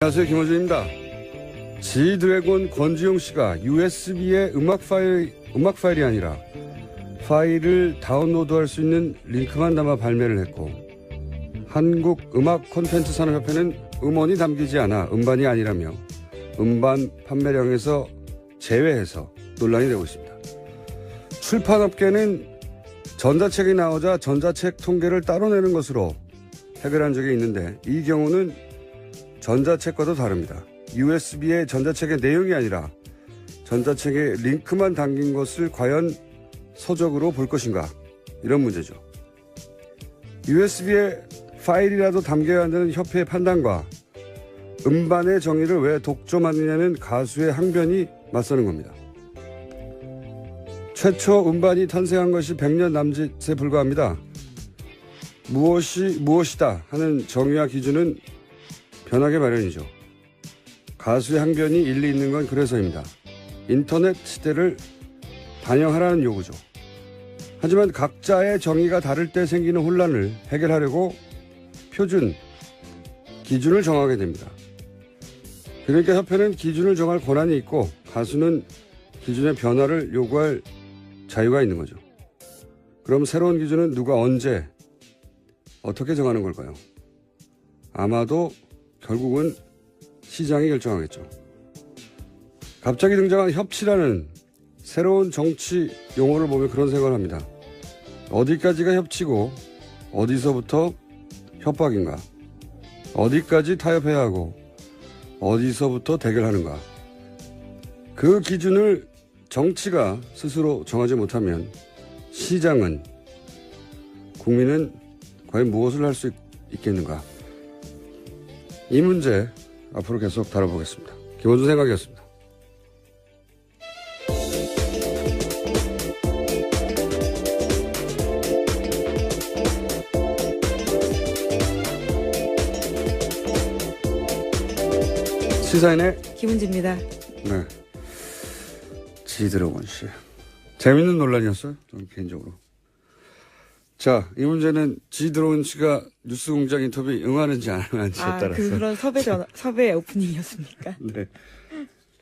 안녕하세요, 김원준입니다. 지드래곤 권지용 씨가 USB에 음악 파일이 아니라 파일을 다운로드할 수 있는 링크만 담아 발매를 했고, 한국음악콘텐츠산업협회는 음원이 담기지 않아 음반이 아니라며 음반 판매량에서 제외해서 논란이 되고 있습니다. 출판업계는 전자책이 나오자 전자책 통계를 따로 내는 것으로 해결한 적이 있는데, 이 경우는 전자책과도 다릅니다. USB에 전자책의 내용이 아니라 전자책에 링크만 담긴 것을 과연 서적으로 볼 것인가, 이런 문제죠. USB에 파일이라도 담겨야 한다는 협회의 판단과 음반의 정의를 왜 독점하느냐는 가수의 항변이 맞서는 겁니다. 최초 음반이 탄생한 것이 100년 남짓에 불과합니다. 무엇이다 하는 정의와 기준은 변하게 마련이죠. 가수의 항변이 일리 있는 건 그래서입니다. 인터넷 시대를 반영하라는 요구죠. 하지만 각자의 정의가 다를 때 생기는 혼란을 해결하려고 표준, 기준을 정하게 됩니다. 그러니까 협회는 기준을 정할 권한이 있고, 가수는 기준의 변화를 요구할 자유가 있는 거죠. 그럼 새로운 기준은 누가 언제 어떻게 정하는 걸까요? 아마도 결국은 시장이 결정하겠죠. 갑자기 등장한 협치라는 새로운 정치 용어를 보면 그런 생각을 합니다. 어디까지가 협치고 어디서부터 협박인가? 어디까지 타협해야 하고 어디서부터 대결하는가? 그 기준을 정치가 스스로 정하지 못하면 시장은, 국민은 과연 무엇을 할 수 있겠는가? 이 문제 앞으로 계속 다뤄보겠습니다. 김원준 생각이었습니다. 시사인의 김은지입니다. 네, 지드래곤 씨. 재밌는 논란이었어요, 저는 개인적으로. 자, 이 문제는 지드래곤 씨가 뉴스공장 인터뷰에 응하는지 안 응하는지에 따라서. 그런 섭외 오프닝이었습니까? 네.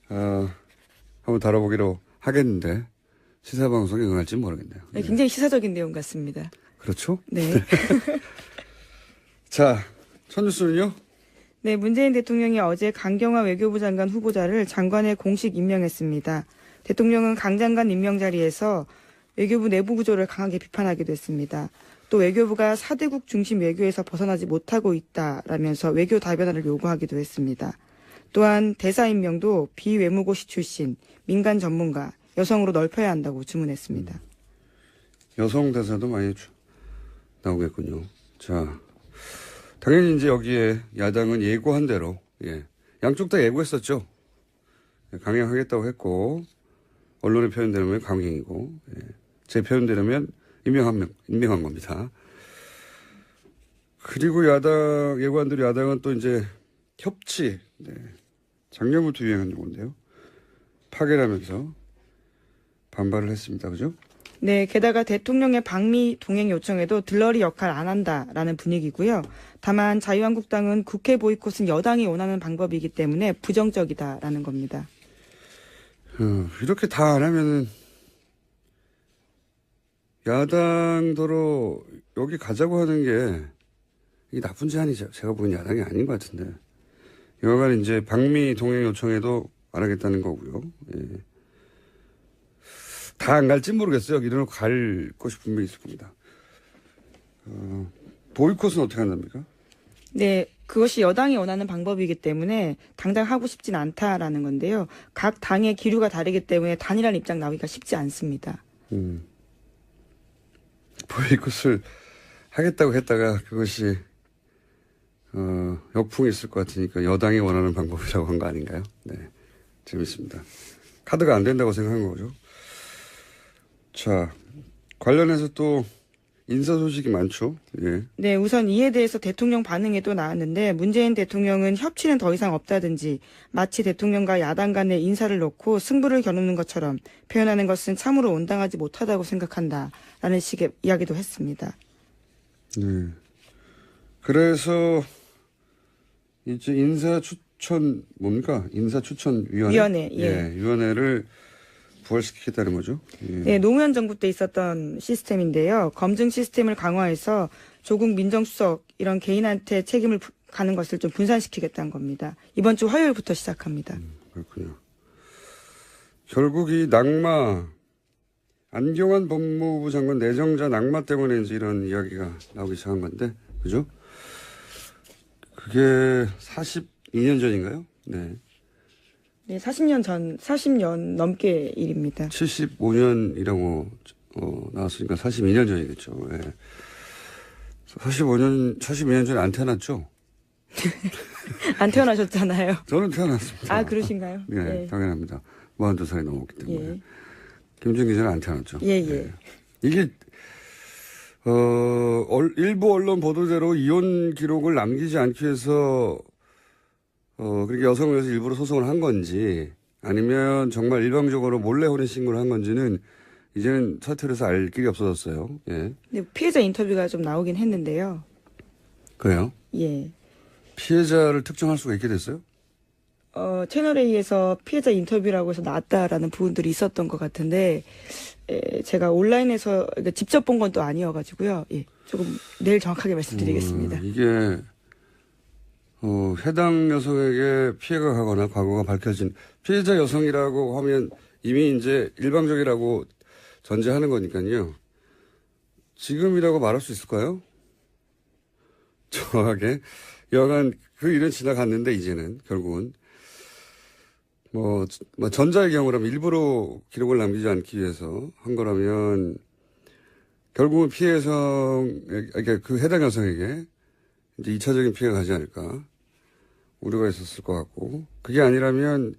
한번 다뤄보기로 하겠는데, 시사방송에 응할지 모르겠네요. 네, 굉장히 시사적인 내용 같습니다. 그렇죠? 네. 자, 첫 뉴스는요? 네, 문재인 대통령이 어제 강경화 외교부 장관 후보자를 장관에 공식 임명했습니다. 대통령은 강 장관 임명 자리에서 외교부 내부 구조를 강하게 비판하기도 했습니다. 또 외교부가 4대국 중심 외교에서 벗어나지 못하고 있다라면서 외교 다변화를 요구하기도 했습니다. 또한 대사 임명도 비외무고시 출신, 민간 전문가, 여성으로 넓혀야 한다고 주문했습니다. 여성 대사도 많이 나오겠군요. 자, 당연히 이제 여기에 야당은 예고한 대로, 양쪽 다 예고했었죠. 강행하겠다고 했고, 언론의 표현대로면 강행이고, 제 표현대로면 임명한 겁니다. 그리고 예고한 대로 야당은 또 이제 협치, 작년부터 유행한 용어인데요. 파괴라면서 반발을 했습니다. 그죠? 네, 게다가 대통령의 방미 동행 요청에도 들러리 역할 안 한다라는 분위기고요. 다만 자유한국당은 국회 보이콧은 여당이 원하는 방법이기 때문에 부정적이다라는 겁니다. 이렇게 다 안 하면은 야당도로 여기 가자고 하는 게 이게 나쁜 제안이 제가 보기엔 야당이 아닌 것 같은데, 여하간 이제 방미 동행 요청에도 안 하겠다는 거고요. 다 안 갈지 모르겠어요. 여기는 갈 곳이 분명히 있을 겁니다. 보이콧은 어떻게 한답니까? 네, 그것이 여당이 원하는 방법이기 때문에 당장 하고 싶진 않다라는 건데요. 각 당의 기류가 다르기 때문에 단일한 입장 나오기가 쉽지 않습니다. 보이콧을 하겠다고 했다가 그것이 역풍이 있을 것 같으니까 여당이 원하는 방법이라고 한 거 아닌가요? 네, 재밌습니다. 카드가 안 된다고 생각한 거죠. 자, 관련해서 또 인사 소식이 많죠. 네, 우선 이에 대해서 대통령 반응에도 나왔는데, 문재인 대통령은 협치는 더 이상 없다든지 마치 대통령과 야당 간의 인사를 놓고 승부를 겨누는 것처럼 표현하는 것은 참으로 온당하지 못하다고 생각한다라는 식의 이야기도 했습니다. 그래서 이제 인사 추천 뭡니까? 인사추천위원회. 위원회, 예. 위원회를 부활시키겠다는 거죠. 예. 네, 노무현 정부 때 있었던 시스템인데요. 검증 시스템을 강화해서 조국 민정수석 이런 개인한테 책임을 가는 것을 좀 분산시키겠다는 겁니다. 이번 주 화요일부터 시작합니다. 그렇군요. 결국 이 낙마, 안경환 법무부 장관 내정자 낙마 때문에 이제 이런 이야기가 나오기 시작한 건데, 그죠? 그게 42년 전인가요? 네. 네, 40년 넘게 일입니다. 75년이라고 나왔으니까 42년 전이겠죠. 예. 42년 전에 안 태어났죠? 안 태어나셨잖아요. 저는 태어났습니다. 아, 그러신가요? 네, 당연합니다. 42살이 넘었기 때문에. 예. 김정일 기자는 안 태어났죠. 예. 네. 이게, 일부 언론 보도대로 이혼 기록을 남기지 않기 위해서, 그렇게 여성을 위해서 일부러 소송을 한 건지, 아니면 정말 일방적으로 몰래 혼인신고를 한 건지는 이제는 사퇴해서 알 길이 없어졌어요. 예. 네, 피해자 인터뷰가 좀 나오긴 했는데요. 그래요? 예. 피해자를 특정할 수가 있게 됐어요? 채널A에서 피해자 인터뷰라고 해서 나왔다라는 부분들이 있었던 것 같은데, 제가 온라인에서 그러니까 직접 본 건 또 아니어가지고요. 예. 조금 내일 정확하게 말씀드리겠습니다. 이게, 해당 여성에게 피해가 가거나 과거가 밝혀진 피해자 여성이라고 하면 이미 이제 일방적이라고 전제하는 거니까요. 지금이라고 말할 수 있을까요? 정확하게. 여간 그 일은 지나갔는데 이제는 결국은 뭐 전자의 경우라면 일부러 기록을 남기지 않기 위해서 한 거라면 결국은 피해 여성, 그러니까 그 해당 여성에게 이제 2차적인 피해가 가지 않을까 우려가 있었을 것 같고 그게 아니라면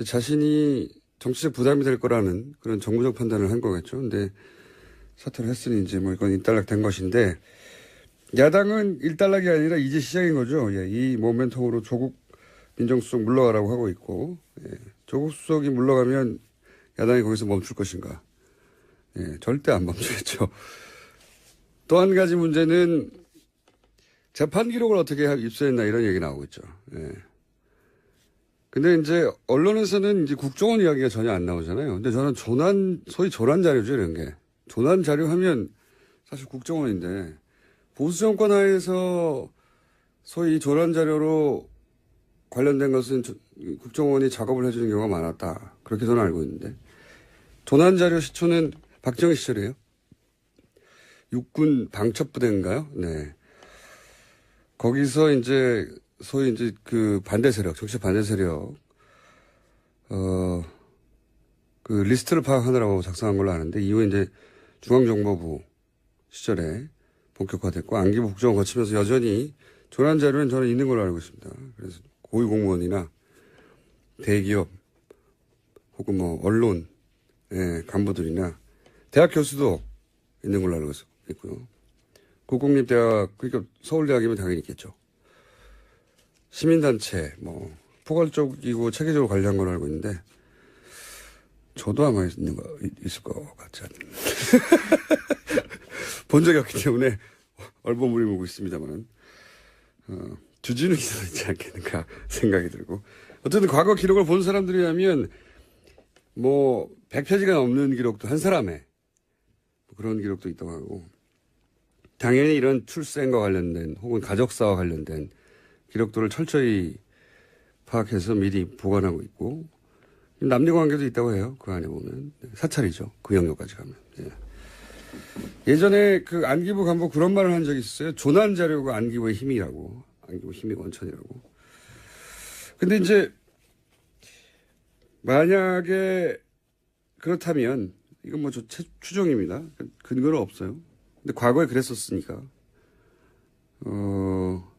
자신이 정치적 부담이 될 거라는 그런 정부적 판단을 한 거겠죠. 근데 사퇴를 했으니 이제 뭐 이건 일단락된 것인데 야당은 일단락이 아니라 이제 시작인 거죠. 예, 이 모멘텀으로 조국 민정수석 물러가라고 하고 있고 조국 수석이 물러가면 야당이 거기서 멈출 것인가. 절대 안 멈추겠죠. 또 한 가지 문제는 재판 기록을 어떻게 입수했나 이런 얘기 나오고 있죠. 근데 이제 언론에서는 이제 국정원 이야기가 전혀 안 나오잖아요. 근데 저는 소위 조난 자료죠, 이런 게. 조난 자료 하면 사실 국정원인데 보수 정권 하에서 소위 조난 자료로 관련된 것은 국정원이 작업을 해주는 경우가 많았다. 그렇게 저는 알고 있는데 조난 자료 시초는 박정희 시절이에요. 육군 방첩부대인가요? 네. 거기서 이제 소위 이제 그 반대 세력, 정치 반대 세력, 그 리스트를 파악하느라고 작성한 걸로 아는데 이후에 이제 중앙정보부 시절에 본격화됐고 안기부 국정을 거치면서 여전히 조난 자료는 저는 있는 걸로 알고 있습니다. 그래서 고위공무원이나 대기업 혹은 뭐 언론 간부들이나 대학 교수도 있는 걸로 알고 있고요. 국공립대학 그러니까 서울대학이면 당연히 있겠죠. 시민단체 뭐 포괄적이고 체계적으로 관리한 걸로 알고 있는데 저도 아마 있을 것 같지 않나요? 본 적이 없기 때문에 얼버무리고 있습니다만 주진우 기사도 있지 않겠는가 생각이 들고 어쨌든 과거 기록을 본 사람들이라면 뭐 100페이지가 넘는 기록도 한 사람의 그런 기록도 있다고 하고 당연히 이런 출생과 관련된 혹은 가족사와 관련된 기록들을 철저히 파악해서 미리 보관하고 있고 남녀관계도 있다고 해요. 그 안에 보면 사찰이죠. 그 영역까지 가면. 예전에 그 안기부 간부 그런 말을 한 적이 있어요. 조난 자료가 안기부의 힘이라고. 안기부 힘이 원천이라고. 근데 이제 만약에 그렇다면 이건 뭐 추정입니다. 근거는 없어요. 근데 과거에 그랬었으니까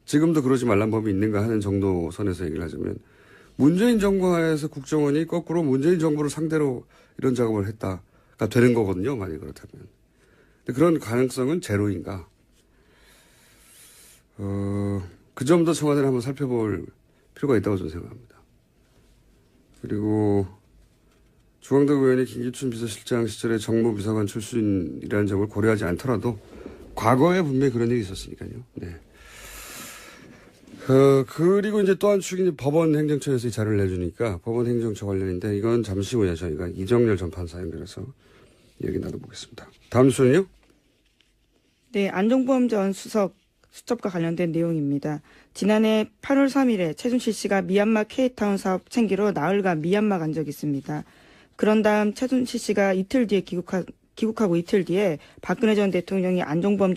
지금도 그러지 말란 법이 있는가 하는 정도 선에서 얘기를 하자면 문재인 정부 하에서 국정원이 거꾸로 문재인 정부를 상대로 이런 작업을 했다가 되는 거거든요. 만약 그렇다면. 근데 그런 가능성은 제로인가. 그 점도 청와대를 한번 살펴볼 필요가 있다고 저는 생각합니다. 그리고 주광덕 의원이 김기춘 비서실장 시절에 정무비서관 출신이라는 점을 고려하지 않더라도 과거에 분명히 그런 일이 있었으니까요. 네. 그리고 이제 또 한 축이 이제 법원 행정처에서 이 자료를 내주니까 법원 행정처 관련인데 이건 잠시 후에 저희가 이정렬 전 판사 연결해서 얘기 나눠보겠습니다. 다음 순요? 네, 안종범 전 수석 수첩과 관련된 내용입니다. 지난해 8월 3일에 최순실 씨가 미얀마 K타운 사업 챙기러 나흘간 미얀마 간 적이 있습니다. 그런 다음 최순실 씨가 이틀 뒤에 귀국하고 이틀 뒤에 박근혜 전 대통령이 안종범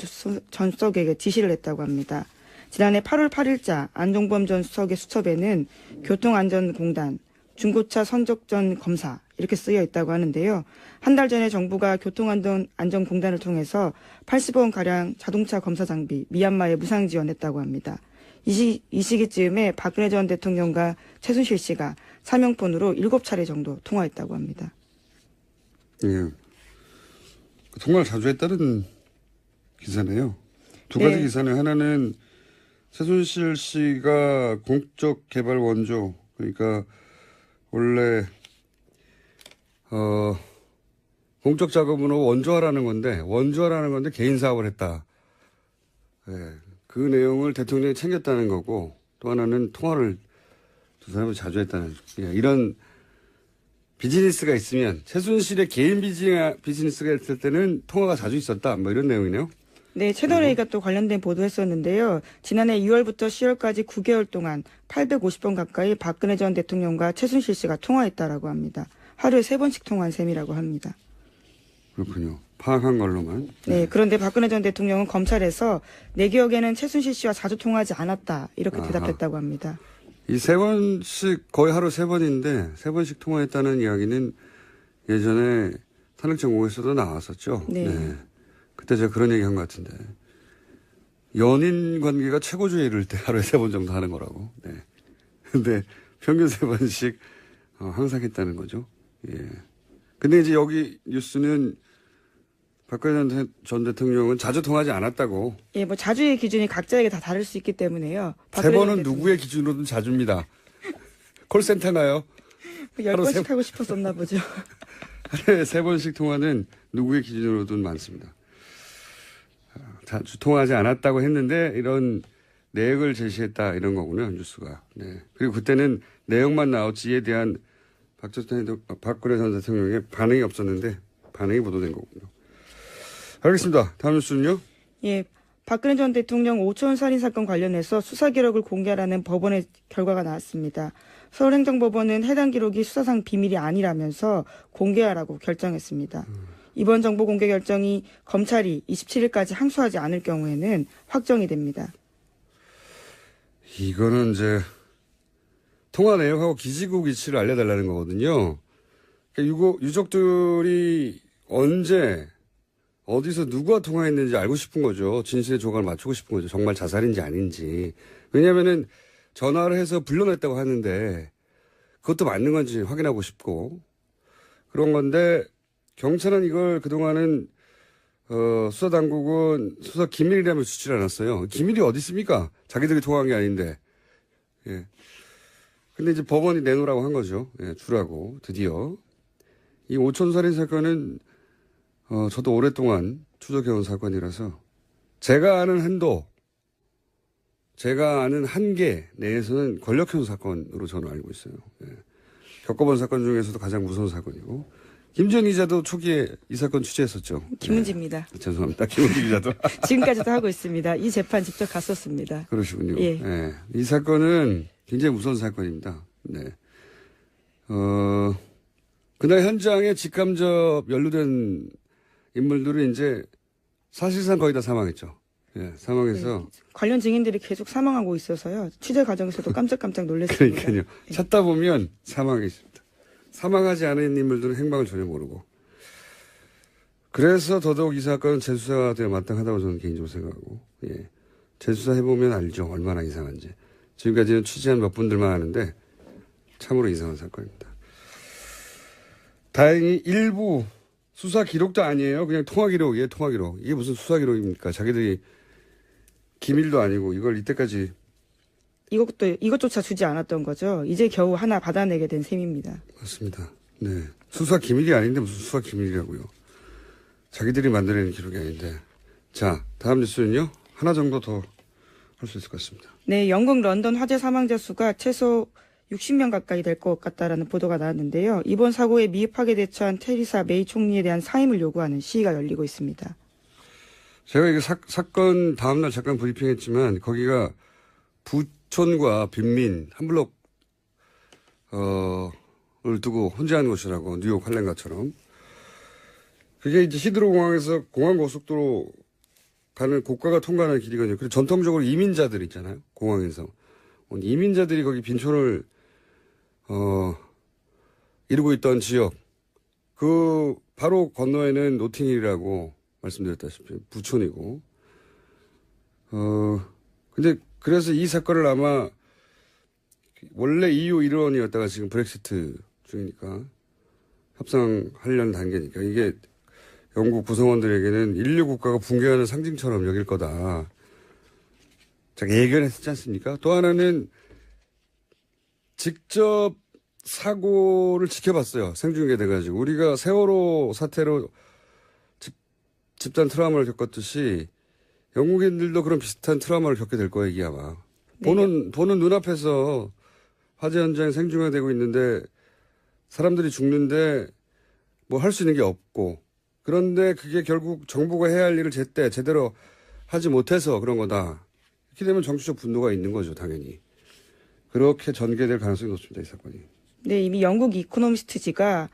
전 수석에게 지시를 했다고 합니다. 지난해 8월 8일자 안종범 전 수석의 수첩에는 교통안전공단, 중고차 선적전 검사 이렇게 쓰여 있다고 하는데요. 한 달 전에 정부가 교통안전공단을 통해서 80억원가량 자동차 검사 장비 미얀마에 무상 지원했다고 합니다. 이 시기쯤에 박근혜 전 대통령과 최순실 씨가 사명폰으로 7차례 정도 통화했다고 합니다. 예. 통화를 자주 했다는 기사네요. 두 가지 네. 기사네요. 하나는 최순실 씨가 공적 개발 원조, 그러니까 원래 공적 작업으로 원조하라는 건데 개인 사업을 했다. 예, 그 내용을 대통령이 챙겼다는 거고, 또 하나는 통화를 두 사람이 자주 했다는, 예, 이런 비즈니스가 있으면 최순실의 개인 비즈니스가 있을 때는 통화가 자주 있었다. 뭐 이런 내용이네요. 네, 채널A가 또 관련된 보도했었는데요. 지난해 2월부터 10월까지 9개월 동안 850번 가까이 박근혜 전 대통령과 최순실 씨가 통화했다라고 합니다. 하루에 3번씩 통화한 셈이라고 합니다. 그렇군요. 파악한 걸로만. 네, 그런데 박근혜 전 대통령은 검찰에서 내 기억에는 최순실 씨와 자주 통화하지 않았다. 이렇게 대답했다고 합니다. 이 3번씩, 거의 하루 3번인데, 3번씩 통화했다는 이야기는 예전에 탄핵정국에서도 나왔었죠. 네. 그때 제가 그런 얘기 한 것 같은데. 연인 관계가 최고조에 이를 때 하루에 3번 정도 하는 거라고. 네. 근데 평균 3번씩 항상 했다는 거죠. 예. 근데 이제 여기 뉴스는 박근혜 전 대통령은 자주 통하지 않았다고. 예, 뭐 자주의 기준이 각자에게 다 다를 수 있기 때문에요. 3번은 누구의 기준으로든 자주입니다. 콜센터가요? 10번씩 하고 싶었었나 보죠. 하루에 3번씩 통화는 누구의 기준으로든 많습니다. 자주 통화하지 않았다고 했는데 이런 내역을 제시했다 이런 거군요. 뉴스가. 네. 그리고 그때는 내용만 나왔지 이에 대한 박근혜 전 대통령의 반응이 없었는데 반응이 보도된 거군요. 알겠습니다. 다음 뉴스는요? 예, 박근혜 전 대통령 오촌 살인 사건 관련해서 수사 기록을 공개하라는 법원의 결과가 나왔습니다. 서울행정법원은 해당 기록이 수사상 비밀이 아니라면서 공개하라고 결정했습니다. 이번 정보 공개 결정이 검찰이 27일까지 항소하지 않을 경우에는 확정이 됩니다. 이거는 이제 통화 내역하고 기지국 위치를 알려달라는 거거든요. 그러니까 유족들이 언제 어디서 누가 통화했는지 알고 싶은 거죠. 진실의 조각을 맞추고 싶은 거죠. 정말 자살인지 아닌지. 왜냐하면은 전화를 해서 불러냈다고 하는데 그것도 맞는 건지 확인하고 싶고 그런 건데 경찰은 이걸 그동안은 수사당국은 수사 기밀이라며 주질 않았어요. 기밀이 어디 있습니까? 자기들이 통화한 게 아닌데. 예. 근데 이제 법원이 내놓으라고 한 거죠. 예, 주라고 드디어. 이 오촌살인 사건은 저도 오랫동안 추적해온 사건이라서 제가 아는 한계 내에서는 권력형 사건으로 저는 알고 있어요. 예. 겪어본 사건 중에서도 가장 무서운 사건이고 김지현 기자도 초기에 이 사건 취재했었죠. 김은지입니다. 네. 죄송합니다. 김은지 기자도. 지금까지도 하고 있습니다. 이 재판 직접 갔었습니다. 그러시군요. 예. 예. 이 사건은 굉장히 무서운 사건입니다. 네. 그날 현장에 직간접 연루된 인물들은 이제 사실상 거의 다 사망했죠. 예, 사망해서. 네. 관련 증인들이 계속 사망하고 있어서요. 취재 과정에서도 깜짝깜짝 놀랐습니다. 그러니까요. 찾다 보면 사망했습니다. 사망하지 않은 인물들은 행방을 전혀 모르고. 그래서 더더욱 이 사건은 재수사가 되어 마땅하다고 저는 개인적으로 생각하고. 예. 재수사 해보면 알죠. 얼마나 이상한지. 지금까지는 취재한 몇 분들만 아는데 참으로 이상한 사건입니다. 다행히 일부 수사 기록도 아니에요. 그냥 통화 기록이에요. 통화 기록. 이게 무슨 수사 기록입니까? 자기들이 기밀도 아니고 이걸 이때까지 이것조차 주지 않았던 거죠. 이제 겨우 하나 받아내게 된 셈입니다. 맞습니다. 네. 수사 기밀이 아닌데 무슨 수사 기밀이라고요. 자기들이 만들어낸 기록이 아닌데. 자, 다음 뉴스는요. 하나 정도 더 할 수 있을 것 같습니다. 네, 영국 런던 화재 사망자 수가 최소 60명 가까이 될 것 같다라는 보도가 나왔는데요. 이번 사고에 미흡하게 대처한 테리사 메이 총리에 대한 사임을 요구하는 시위가 열리고 있습니다. 제가 이게 사건 다음날 잠깐 브리핑했지만 거기가 부촌과 빈민 한 블록 을 두고 혼재한 곳이라고 뉴욕 할렘가처럼. 그게 이제 히드로 공항에서 공항 고속도로 가는 고가가 통과하는 길이거든요. 그리고 전통적으로 이민자들 있잖아요. 공항에서 이민자들이 거기 빈촌을 이루고 있던 지역. 그 바로 건너에는 노팅힐이라고 말씀드렸다시피 부촌이고. 근데 그래서 이 사건을 아마 원래 EU 일원이었다가 지금 브렉시트 중이니까 협상하려는 단계니까 이게 영국 구성원들에게는 인류 국가가 붕괴하는 상징처럼 여길 거다. 제가 예견했지 않습니까? 또 하나는 직접 사고를 지켜봤어요. 생중계돼가지고. 우리가 세월호 사태로 집단 트라우마를 겪었듯이 영국인들도 그런 비슷한 트라우마를 겪게 될 거예요, 이게 아마. 네. 보는 눈앞에서 화재 현장이 생중계되고 있는데 사람들이 죽는데 뭐 할 수 있는 게 없고 그런데 그게 결국 정부가 해야 할 일을 제대로 하지 못해서 그런 거다. 이렇게 되면 정치적 분노가 있는 거죠, 당연히. 그렇게 전개될 가능성이 높습니다, 이 사건이. 네, 이미 영국 이코노미스트지가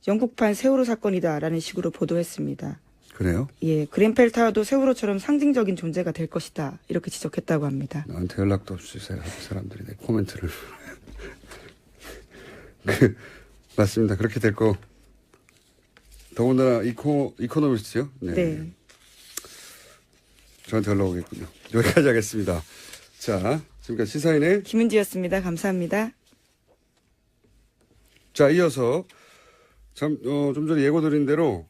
영국판 세월호 사건이다라는 식으로 보도했습니다. 그래요? 예, 그ren펠 타워도 세월호처럼 상징적인 존재가 될 것이다. 이렇게 지적했다고 합니다. 나한테 연락도 없이 사람들이 내 코멘트를. 맞습니다. 그렇게 될 거. 더군다나 이코노미스트요? 네. 저한테 연락 오겠군요. 여기까지 하겠습니다. 자, 지금까지 시사인의 김은지였습니다. 감사합니다. 자, 이어서 좀 전에 예고드린 대로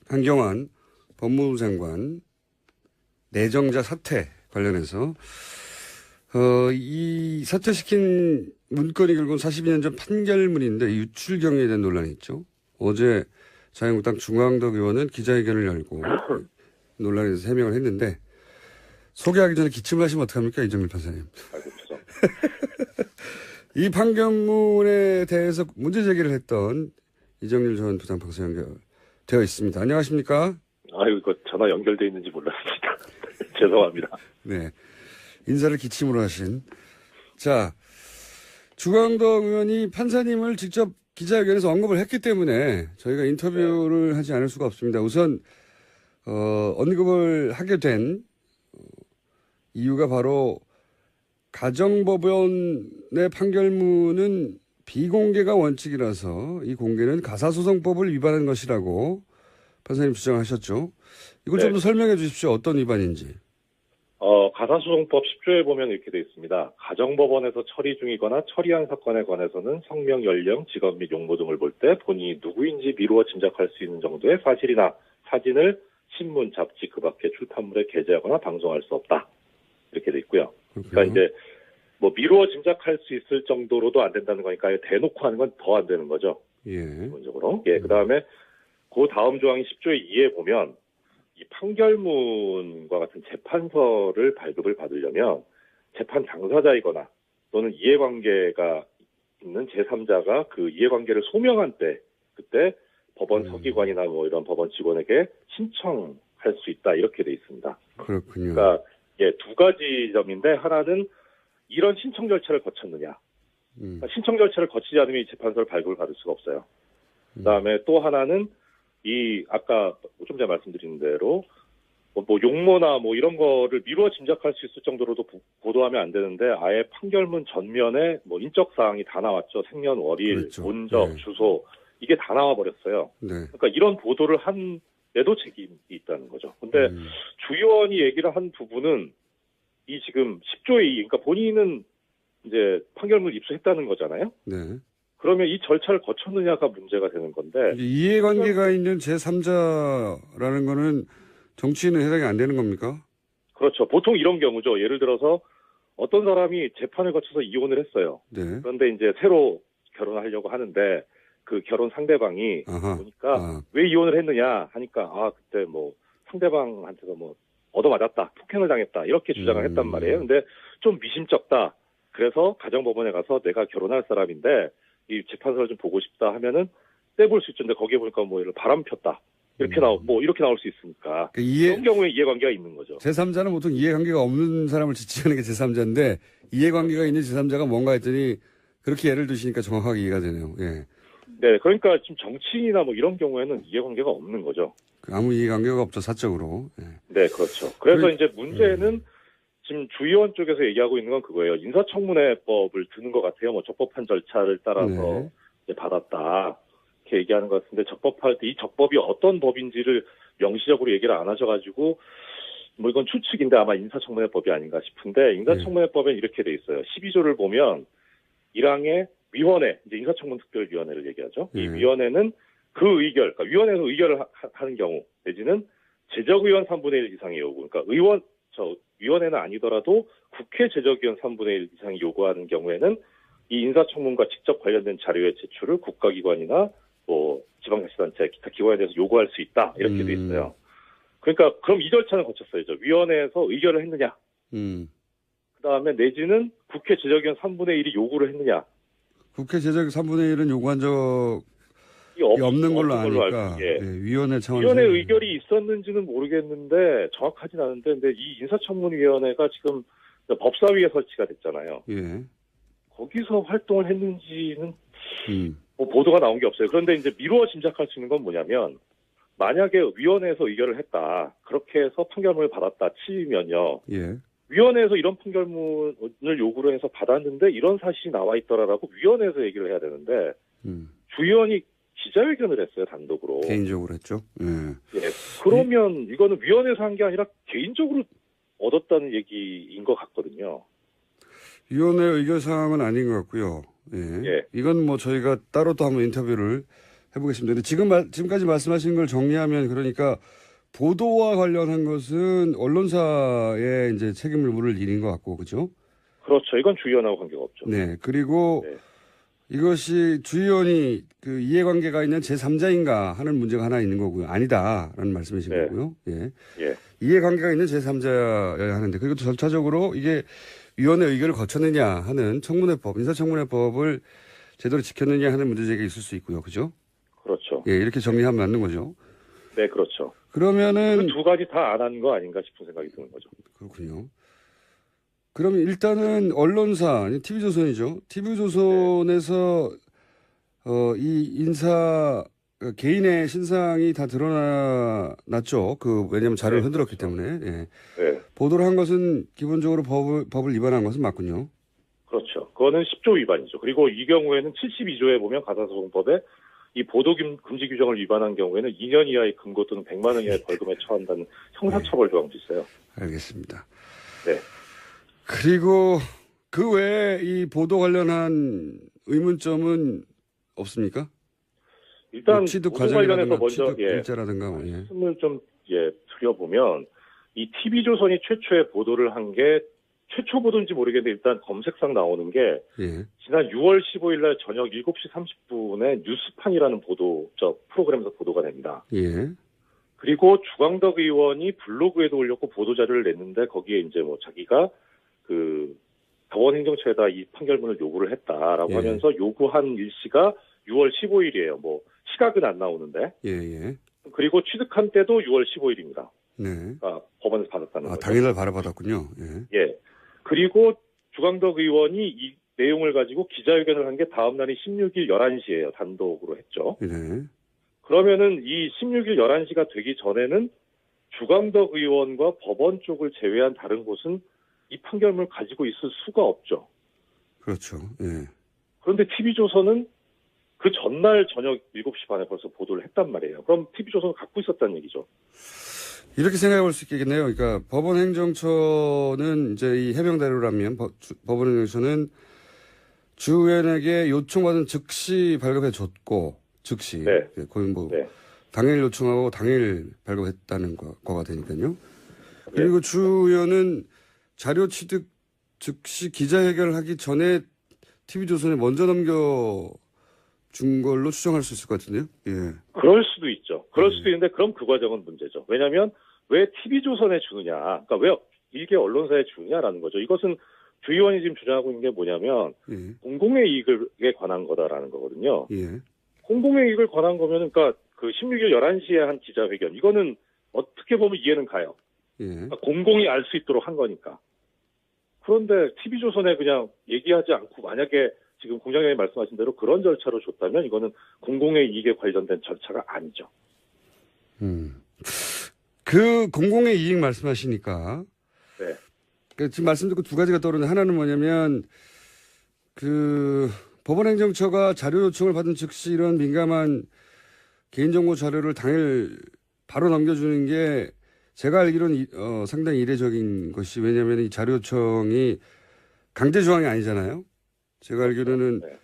한경환 법무부 장관 내정자 사퇴 관련해서 이 사퇴시킨 문건이 결국은 42년 전 판결문인데 유출 경위에 대한 논란이 있죠. 어제 자유한국당 중앙덕 의원은 기자회견을 열고 논란에 대해서 해명을 했는데 소개하기 전에 기침을 하시면 어떡합니까, 이정일 판사님. 아이고, 죄송. 이 판결문에 대해서 문제 제기를 했던 이정일 전 부장판사 연결되어 있습니다. 안녕하십니까? 아유, 이거 전화 연결돼 있는지 몰랐습니다. 죄송합니다. 네. 인사를 기침으로 하신. 자, 중앙덕 의원이 판사님을 직접 기자회견에서 언급을 했기 때문에 저희가 인터뷰를 하지 않을 수가 없습니다. 우선, 언급을 하게 된 이유가 바로 가정법원의 판결문은 비공개가 원칙이라서 이 공개는 가사소송법을 위반한 것이라고 판사님 주장하셨죠. 이걸 좀 더 설명해 주십시오. 어떤 위반인지. 가사소송법 10조에 보면 이렇게 되어 있습니다. 가정법원에서 처리 중이거나 처리한 사건에 관해서는 성명, 연령, 직업 및 용모 등을 볼 때 본인이 누구인지 미루어 짐작할 수 있는 정도의 사실이나 사진을 신문, 잡지 그 밖의 출판물에 게재하거나 방송할 수 없다. 이렇게 돼 있고요. 그러니까 이제 뭐 미루어 짐작할 수 있을 정도로도 안 된다는 거니까 대놓고 하는 건 더 안 되는 거죠. 예. 기본적으로. 예. 그다음에 그 다음 조항이 10조의 2에 보면 이 판결문과 같은 재판서를 발급을 받으려면 재판 당사자이거나 또는 이해관계가 있는 제3자가 그 이해관계를 소명한 때 그때 법원 서기관이나 뭐 이런 법원 직원에게 신청할 수 있다 이렇게 돼 있습니다. 그렇군요. 그러니까 예, 두 가지 점인데 하나는 이런 신청 절차를 거쳤느냐. 그러니까 신청 절차를 거치지 않으면 이 재판서를 발급을 받을 수가 없어요. 그다음에 또 하나는 이 아까 좀 전에 말씀드린 대로 뭐 용모나 뭐 이런 거를 미루어 짐작할 수 있을 정도로도 보도하면 안 되는데 아예 판결문 전면에 뭐 인적 사항이 다 나왔죠. 생년월일, 그렇죠. 본적, 네. 주소 이게 다 나와 버렸어요. 네. 그러니까 이런 보도를 한 데도 책임이 있다는 거죠. 근데 주 의원이 얘기를 한 부분은 이 지금 10조의 2, 그러니까 본인은 이제 판결문을 입수했다는 거잖아요. 네. 그러면 이 절차를 거쳤느냐가 문제가 되는 건데. 이해관계가 있는 제3자라는 거는 정치인은 해당이 안 되는 겁니까? 그렇죠. 보통 이런 경우죠. 예를 들어서 어떤 사람이 재판을 거쳐서 이혼을 했어요. 네. 그런데 이제 새로 결혼하려고 하는데 그 결혼 상대방이 보니까 왜 이혼을 했느냐 하니까 그때 뭐 상대방한테서 뭐 얻어맞았다, 폭행을 당했다 이렇게 주장을 했단 말이에요. 근데 좀 미심쩍다. 그래서 가정법원에 가서 내가 결혼할 사람인데 이 재판서를 좀 보고 싶다 하면은 떼볼 수 있는데 거기에 보니까 뭐 예를 바람 폈다 이렇게 이렇게 나올 수 있으니까 그런 경우에 이해관계가 있는 거죠. 제3자는 보통 이해관계가 없는 사람을 지칭하는 게 제3자인데 이해관계가 있는 제3자가 뭔가 했더니 그렇게 예를 드시니까 정확하게 이해가 되네요. 예. 네, 그러니까 지금 정치인이나 뭐 이런 경우에는 이해관계가 없는 거죠. 아무 이해관계가 없죠, 사적으로. 예. 네, 그렇죠. 그래서 이제 문제는 지금 주 의원 쪽에서 얘기하고 있는 건 그거예요. 인사청문회법을 드는 것 같아요. 뭐 적법한 절차를 따라서 네. 이제 받았다 이렇게 얘기하는 것 같은데 적법할 때 이 적법이 어떤 법인지를 명시적으로 얘기를 안 하셔가지고 뭐 이건 추측인데 아마 인사청문회법이 아닌가 싶은데 인사청문회법엔 이렇게 돼 있어요. 12조를 보면 1항에 위원회, 이제 인사청문특별위원회를 얘기하죠. 이 위원회는 그 의결, 그러니까 위원회에서 의결을 하는 경우 내지는 제적의원 3분의 1 이상의 요구, 그러니까 위원회는 아니더라도 국회 제적의원 3분의 1 이상이 요구하는 경우에는 이 인사청문과 직접 관련된 자료의 제출을 국가기관이나 뭐 지방자치단체, 기타 기관에 대해서 요구할 수 있다 이렇게 돼 있어요. 그러니까 그럼 이 절차는 거쳤어요. 위원회에서 의결을 했느냐, 그다음에 내지는 국회 제적의원 3분의 1이 요구를 했느냐. 국회 제적 3분의 1은 요구한 적이 없는 걸로 아니까 위원회 차원에서 위원회 의결이 있었는지는 모르겠는데 정확하진 않은데 근데 이 인사청문위원회가 지금 법사위에 설치가 됐잖아요. 예. 거기서 활동을 했는지는 뭐 보도가 나온 게 없어요. 그런데 이제 미루어 짐작할 수 있는 건 뭐냐면 만약에 위원회에서 의결을 했다. 그렇게 해서 판결문을 받았다 치면요. 예. 위원회에서 이런 판결문을 요구를 해서 받았는데 이런 사실이 나와 있더라라고 위원회에서 얘기를 해야 되는데 주 의원이 기자회견을 했어요. 단독으로. 개인적으로 했죠. 예. 예. 그러면 이거는 위원회에서 한 게 아니라 개인적으로 얻었다는 얘기인 것 같거든요. 위원회 의결 사항은 아닌 것 같고요. 예. 예. 이건 뭐 저희가 따로 또 한번 인터뷰를 해보겠습니다. 근데 지금까지 말씀하신 걸 정리하면 그러니까 보도와 관련한 것은 언론사의 이제 책임을 물을 일인 것 같고, 그죠? 그렇죠. 이건 주 의원하고 관계가 없죠. 네. 그리고 네. 이것이 주 의원이 그 이해관계가 있는 제3자인가 하는 문제가 하나 있는 거고요. 아니다라는 말씀이신 네. 거고요. 예. 예. 이해관계가 있는 제3자여야 하는데 그리고 또 절차적으로 이게 위원회 의결을 거쳤느냐 하는 청문회법, 인사청문회법을 제대로 지켰느냐 하는 문제제기가 있을 수 있고요. 그죠? 그렇죠. 예, 이렇게 정리하면 맞는 거죠. 네, 그렇죠. 그러면은 그 두 가지 다 안 한 거 아닌가 싶은 생각이 드는 거죠. 그렇군요. 그러면 일단은 언론사, TV조선이죠. TV조선에서 이 인사 개인의 신상이 다 드러났죠. 왜냐하면 자료를 네, 흔들었기 그렇죠. 때문에 예. 네. 보도를 한 것은 기본적으로 법을 위반한 것은 맞군요. 그렇죠. 그거는 10조 위반이죠. 그리고 이 경우에는 72조에 보면 가사소송법에 이 보도 금지 규정을 위반한 경우에는 2년 이하의 금고 또는 100만 원 이하의 벌금에 처한다는 형사처벌 조항도 있어요. 알겠습니다. 네. 그리고 그 외에 이 보도 관련한 의문점은 없습니까? 일단 뭐 취득 보도 관련해서 과정이라든가 먼저 취득 일자라든가 뭐, 예. 말씀을 좀 드려보면 이 TV조선이 최초의 보도를 한 게 최초 보도인지 모르겠는데 일단 검색상 나오는 게 예. 지난 6월 15일 날 저녁 7시 30분에 뉴스판이라는 프로그램에서 보도가 됩니다. 예. 그리고 주광덕 의원이 블로그에도 올렸고 보도자료를 냈는데 거기에 이제 뭐 자기가 그 법원행정처에다 이 판결문을 요구를 했다라고 예. 하면서 요구한 일시가 6월 15일이에요. 뭐 시각은 안 나오는데. 예, 예. 그리고 취득한 때도 6월 15일입니다. 네. 그러니까 법원에서 받았다는 거죠. 당일날 바라받았군요. 예. 예. 그리고 주광덕 의원이 이 내용을 가지고 기자회견을 한 게 다음 날이 16일 11시예요. 단독으로 했죠. 네. 그러면은 이 16일 11시가 되기 전에는 주광덕 의원과 법원 쪽을 제외한 다른 곳은 이 판결문을 가지고 있을 수가 없죠. 그렇죠. 예. 그런데 TV조선은 그 전날 저녁 7시 반에 벌써 보도를 했단 말이에요. 그럼 TV조선은 갖고 있었다는 얘기죠. 이렇게 생각해 볼 수 있겠네요. 그러니까 법원 행정처는 이제 이 해명대로라면 법원 행정처는 주 의원에게 요청받은 즉시 발급해 줬고 즉시 네. 거의 뭐 네. 당일 요청하고 당일 발급했다는 거가 되니까요. 그리고 주 의원은 자료 취득 즉시 기자회견을 하기 전에 TV조선에 먼저 넘겨준 걸로 추정할 수 있을 것 같은데요. 예. 그럴 수도 있죠. 그럴 수도 있는데 그럼 그 과정은 문제죠. 왜냐하면 왜 TV조선에 주느냐, 그러니까 왜 일개 언론사에 주느냐라는 거죠. 이것은 주 의원이 지금 주장하고 있는 게 뭐냐면 예. 공공의 이익에 관한 거다라는 거거든요. 예. 공공의 이익을 관한 거면 그러니까 그 16일 11시에 한 기자회견 이거는 어떻게 보면 이해는 가요. 예. 그러니까 공공이 알 수 있도록 한 거니까. 그런데 TV조선에 그냥 얘기하지 않고 만약에 지금 공장장님 말씀하신 대로 그런 절차로 줬다면 이거는 공공의 이익에 관련된 절차가 아니죠. 그 공공의 이익 말씀하시니까 네. 그 지금 말씀 듣고 두 가지가 떠오르는데 하나는 뭐냐면 그 법원행정처가 자료 요청을 받은 즉시 이런 민감한 개인정보 자료를 당일 바로 넘겨주는 게 제가 알기로는 상당히 이례적인 것이 왜냐하면 이 자료 요청이 강제 조항이 아니잖아요. 제가 알기로는 네.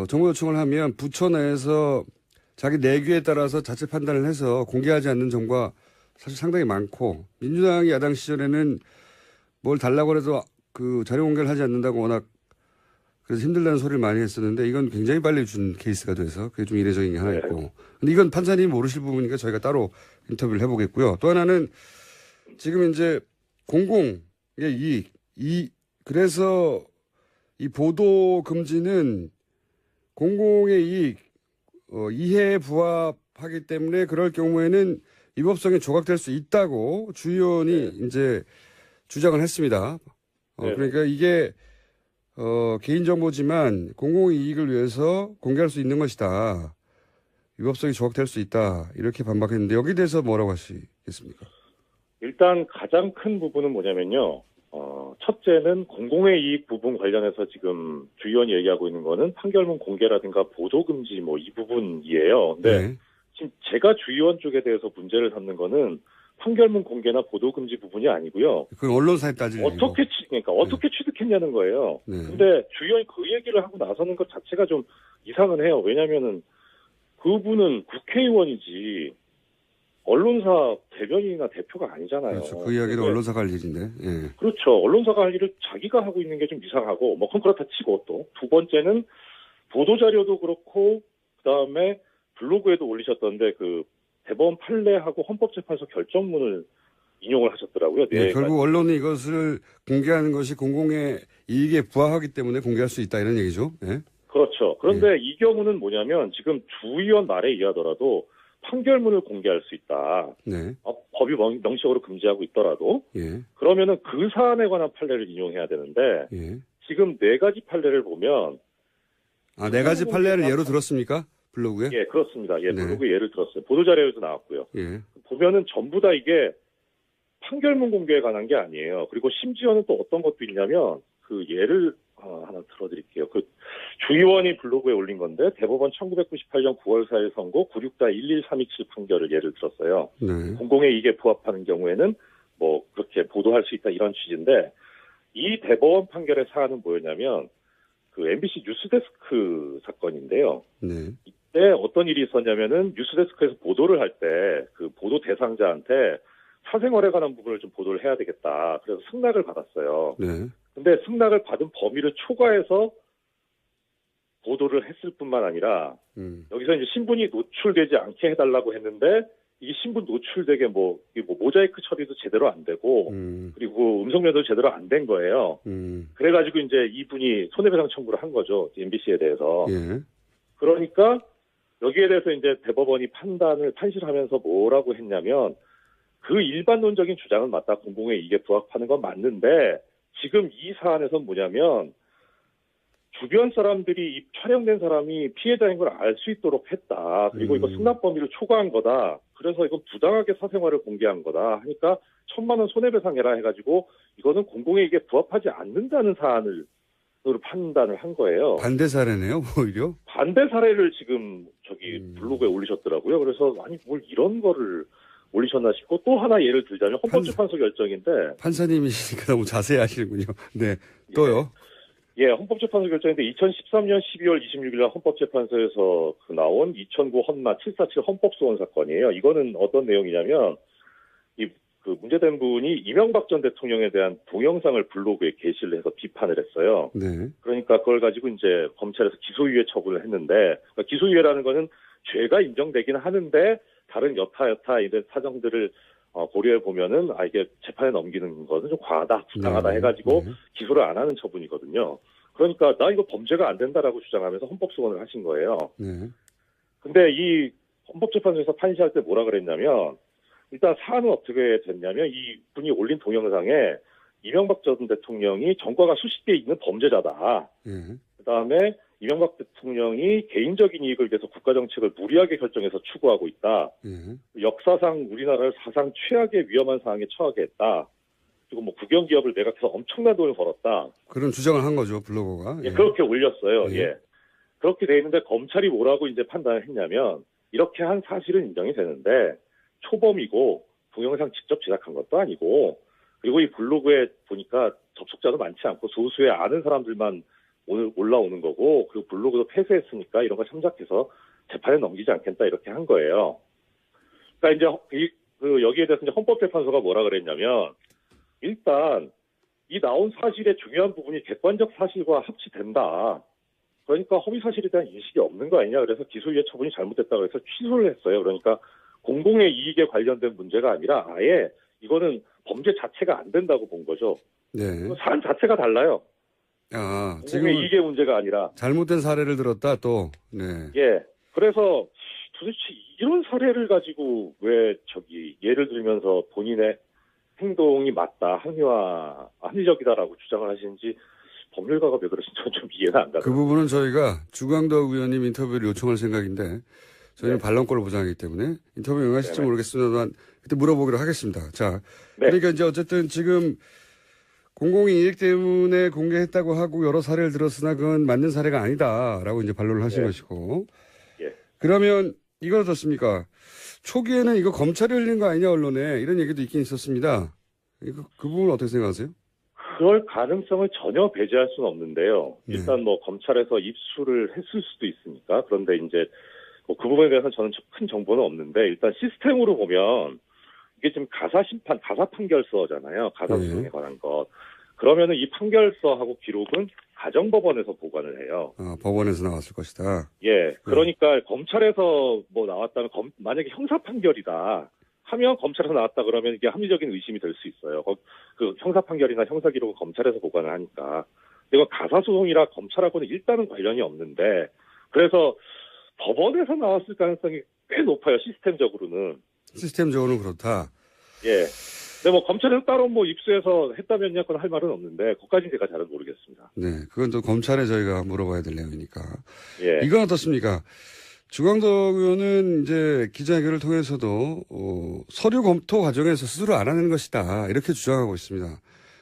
정보 요청을 하면 부처 내에서 자기 내규에 따라서 자체 판단을 해서 공개하지 않는 정보가 사실 상당히 많고 민주당이 야당 시절에는 뭘 달라고 해도 그 자료 공개를 하지 않는다고 워낙 그래서 힘들다는 소리를 많이 했었는데 이건 굉장히 빨리 준 케이스가 돼서 그게 좀 이례적인 게 하나 네. 있고. 근데 이건 판사님이 모르실 부분이니까 저희가 따로 인터뷰를 해보겠고요. 또 하나는 지금 이제 공공의 이익, 그래서 이 보도 금지는 공공의 이익, 이해에 부합하기 때문에 그럴 경우에는 위법성이 조각될 수 있다고 주 의원이 이제 주장을 했습니다. 네. 그러니까 이게 개인정보지만 공공의 이익을 위해서 공개할 수 있는 것이다. 위법성이 조각될 수 있다. 이렇게 반박했는데 여기에 대해서 뭐라고 하시겠습니까? 일단 가장 큰 부분은 뭐냐면요. 첫째는 공공의 이익 부분 관련해서 지금 주 의원이 얘기하고 있는 거는 판결문 공개라든가 보도 금지 뭐 이 부분이에요. 근데 네. 지금 제가 주 의원 쪽에 대해서 문제를 삼는 거는 판결문 공개나 보도 금지 부분이 아니고요. 그건 언론사에 따지는 그러니까 어떻게 취득했냐는 거예요. 네. 근데 주 의원이 그 얘기를 하고 나서는 것 자체가 좀 이상은 해요. 왜냐면은 그분은 국회의원이지 언론사 대변인이나 대표가 아니잖아요. 그렇죠. 그 이야기를 근데 언론사가 할 일인데. 예. 그렇죠. 언론사가 할 일을 자기가 하고 있는 게 좀 이상하고, 뭐, 그건 그렇다 치고, 또. 두 번째는, 보도자료도 그렇고, 그 다음에 블로그에도 올리셨던데, 그, 대법원 판례하고 헌법재판소 결정문을 인용을 하셨더라고요. 네, 결국 언론이 이것을 공개하는 것이 공공의 이익에 부합하기 때문에 공개할 수 있다 이런 얘기죠. 예. 그렇죠. 그런데 이 경우는 뭐냐면, 지금 주 의원 말에 의하더라도, 판결문을 공개할 수 있다. 네. 법이 명시적으로 금지하고 있더라도, 예. 그러면은 그 사안에 관한 판례를 인용해야 되는데, 예. 지금 네 가지 판례를 보면, 네 가지 판례를 예로 들었습니까? 블로그에? 예, 그렇습니다. 예, 네. 블로그 예를 들었어요. 보도자료에도 나왔고요. 예. 보면은 전부 다 이게 판결문 공개에 관한 게 아니에요. 그리고 심지어는 또 어떤 것도 있냐면, 그 예를 하나 들어드릴게요. 그 주의원이 블로그에 올린 건데, 대법원 1998년 9월 4일 선고 96-11327 판결을 예를 들었어요. 네. 공공의 이익에 부합하는 경우에는 뭐 그렇게 보도할 수 있다 이런 취지인데, 이 대법원 판결의 사안은 뭐였냐면 그 MBC 뉴스데스크 사건인데요. 네. 이때 어떤 일이 있었냐면은 뉴스데스크에서 보도를 할 때 그 보도 대상자한테 사생활에 관한 부분을 좀 보도를 해야 되겠다. 그래서 승낙을 받았어요. 네. 근데 승낙을 받은 범위를 초과해서 보도를 했을 뿐만 아니라 여기서 이제 신분이 노출되지 않게 해달라고 했는데 이게 신분 노출되게 뭐 모자이크 처리도 제대로 안 되고 그리고 음성 면도 제대로 안 된 거예요. 그래가지고 이제 이분이 손해배상 청구를 한 거죠. MBC에 대해서. 예. 그러니까 여기에 대해서 이제 대법원이 판시하면서 뭐라고 했냐면 그 일반론적인 주장은 맞다. 공공의 이익에 부합하는 건 맞는데 지금 이 사안에서는 뭐냐면 주변 사람들이 이 촬영된 사람이 피해자인 걸 알 수 있도록 했다. 그리고 이거 승낙 범위를 초과한 거다. 그래서 이건 부당하게 사생활을 공개한 거다. 하니까 1,000만 원 손해배상해라 해가지고 이거는 공공의 이익에 부합하지 않는다는 사안을 판단을 한 거예요. 반대 사례네요, 오히려. 반대 사례를 지금 블로그에 올리셨더라고요. 그래서 아니 뭘 이런 거를 올리셨나 싶고 또 하나 예를 들자면 헌법재판소 결정인데 판사님이시니까 너무 자세히 하시는군요. 네. 또요. 예, 헌법재판소 결정인데 2013년 12월 26일 날 헌법재판소에서 나온 2009 헌마 747 헌법소원 사건이에요. 이거는 어떤 내용이냐면 그 문제된 분이 이명박 전 대통령에 대한 동영상을 블로그에 게시를 해서 비판을 했어요. 네. 그러니까 그걸 가지고 이제 검찰에서 기소유예 처분을 했는데 그러니까 기소유예라는 거는 죄가 인정되기는 하는데 다른 여타 이런 사정들을 고려해 보면은 이게 재판에 넘기는 것은 좀 과하다, 부당하다 해가지고 기소를 안 하는 처분이거든요. 그러니까 나 이거 범죄가 안 된다라고 주장하면서 헌법소원을 하신 거예요. 네. 근데 이 헌법재판소에서 판시할 때 뭐라 그랬냐면 일단 사안은 어떻게 됐냐면 이 분이 올린 동영상에 이명박 전 대통령이 전과가 수십 개 있는 범죄자다. 그다음에 이명박 대통령이 개인적인 이익을 위해서 국가정책을 무리하게 결정해서 추구하고 있다. 역사상 우리나라를 사상 최악의 위험한 상황에 처하게 했다. 그리고 뭐 국영기업을 매각해서 엄청난 돈을 벌었다. 그런 주장을 한 거죠, 블로거가. 예, 그렇게 올렸어요. 예. 그렇게 돼 있는데 검찰이 뭐라고 이제 판단을 했냐면 이렇게 한 사실은 인정이 되는데 초범이고 동영상 직접 제작한 것도 아니고 그리고 이 블로그에 보니까 접속자도 많지 않고 소수의 아는 사람들만 오늘 올라오는 거고 그리고 블로그도 폐쇄했으니까 이런 거 참작해서 재판에 넘기지 않겠다 이렇게 한 거예요. 그러니까 이제 여기에 대해서 이제 헌법재판소가 뭐라 그랬냐면 일단 이 나온 사실의 중요한 부분이 객관적 사실과 합치된다. 그러니까 허위 사실에 대한 인식이 없는 거 아니냐. 그래서 기소유예 처분이 잘못됐다고 해서 취소를 했어요. 그러니까 공공의 이익에 관련된 문제가 아니라 아예 이거는 범죄 자체가 안 된다고 본 거죠. 네. 사안 자체가 달라요. 지금 공공의 이익의 문제가 아니라 잘못된 사례를 들었다 또. 네. 예. 그래서 도대체 이런 사례를 가지고 왜 예를 들면서 본인의 행동이 맞다, 합리적이다라고 주장을 하시는지 법률가가 왜 그러신지 저는 좀 이해가 안 가요. 그 부분은 저희가 주광덕 의원님 인터뷰를 요청할 생각인데 저희는 반론권을 보장하기 때문에 인터뷰 응하실지 모르겠습니다만 그때 물어보기로 하겠습니다. 자, 그러니까 이제 어쨌든 지금 공공의 이익 때문에 공개했다고 하고 여러 사례를 들었으나 그건 맞는 사례가 아니다라고 이제 반론을 하신 것이고. 그러면 이건 어떻습니까? 초기에는 이거 검찰이 흘린 거 아니냐 언론에 이런 얘기도 있긴 있었습니다. 그 부분 어떻게 생각하세요? 그럴 가능성을 전혀 배제할 수는 없는데요. 일단 뭐 검찰에서 입수를 했을 수도 있으니까. 그런데 이제 뭐 그 부분에 대해서는 저는 큰 정보는 없는데 일단 시스템으로 보면 이게 지금 가사 판결서잖아요. 가사 소송에 관한 것. 그러면은 이 판결서하고 기록은 가정법원에서 보관을 해요. 법원에서 나왔을 것이다. 예. 그러니까 검찰에서 뭐 나왔다면 만약에 형사 판결이다 하면 검찰에서 나왔다 그러면 이게 합리적인 의심이 될 수 있어요. 그 형사 판결이나 형사 기록은 검찰에서 보관을 하니까. 이거 가사 소송이라 검찰하고는 일단은 관련이 없는데 그래서 법원에서 나왔을 가능성이 꽤 높아요. 시스템적으로는. 시스템적으로는 그렇다. 예. 근데 뭐 검찰에서 따로 뭐 입수해서 했다면야 그건 할 말은 없는데 그것까지는 제가 잘은 모르겠습니다. 네, 그건 또 검찰에 저희가 물어봐야 될 내용이니까. 예. 이건 어떻습니까? 주광덕 의원은 이제 기자회견을 통해서도 서류 검토 과정에서 스스로 알아낸 것이다 이렇게 주장하고 있습니다.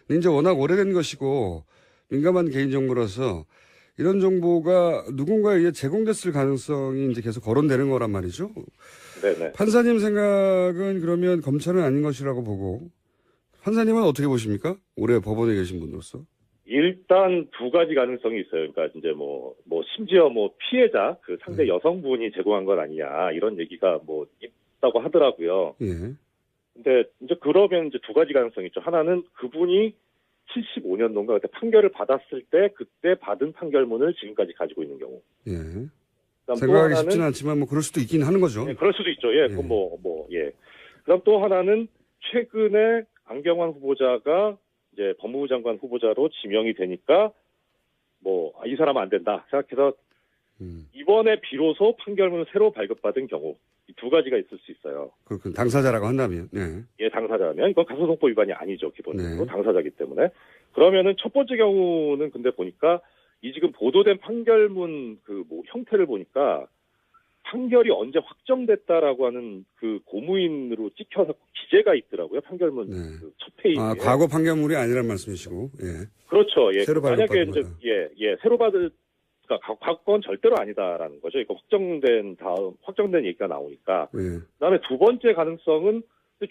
근데 이제 워낙 오래된 것이고 민감한 개인정보라서 이런 정보가 누군가에 의해 제공됐을 가능성이 이제 계속 거론되는 거란 말이죠. 네네. 판사님 생각은 그러면 검찰은 아닌 것이라고 보고 판사님은 어떻게 보십니까? 올해 법원에 계신 분으로서. 일단 두 가지 가능성이 있어요. 그러니까 이제 심지어 피해자 그 상대 여성분이 제공한 건 아니냐 이런 얘기가 있다고 하더라고요. 예. 근데 이제 그러면 이제 두 가지 가능성이 있죠. 하나는 그분이 75년도인가 그때 판결을 받았을 때 그때 받은 판결문을 지금까지 가지고 있는 경우. 예. 생각하기 쉽지는 않지만 그럴 수도 있긴 하는 거죠. 예, 그럴 수도 있죠. 예. 그럼 예. 그럼 또 하나는 최근에 안경환 후보자가 이제 법무부 장관 후보자로 지명이 되니까 이 사람은 안 된다 생각해서 이번에 비로소 판결문을 새로 발급받은 경우 이 두 가지가 있을 수 있어요. 그렇군. 당사자라고 한다면. 네. 예, 당사자면 이건 가소송법 위반이 아니죠. 기본적으로 당사자이기 때문에. 그러면은 첫 번째 경우는 근데 보니까 이 지금 보도된 판결문 형태를 보니까 판결이 언제 확정됐다라고 하는 그 고무인으로 찍혀서 기재가 있더라고요. 판결문 첫 페이지에. 과거 판결물이 아니란 말씀이시고. 예. 그렇죠. 예. 새로 만약에 이제 새로 그러니까 과거는 절대로 아니다라는 거죠. 이거 확정된 얘기가 나오니까. 예. 그다음에 두 번째 가능성은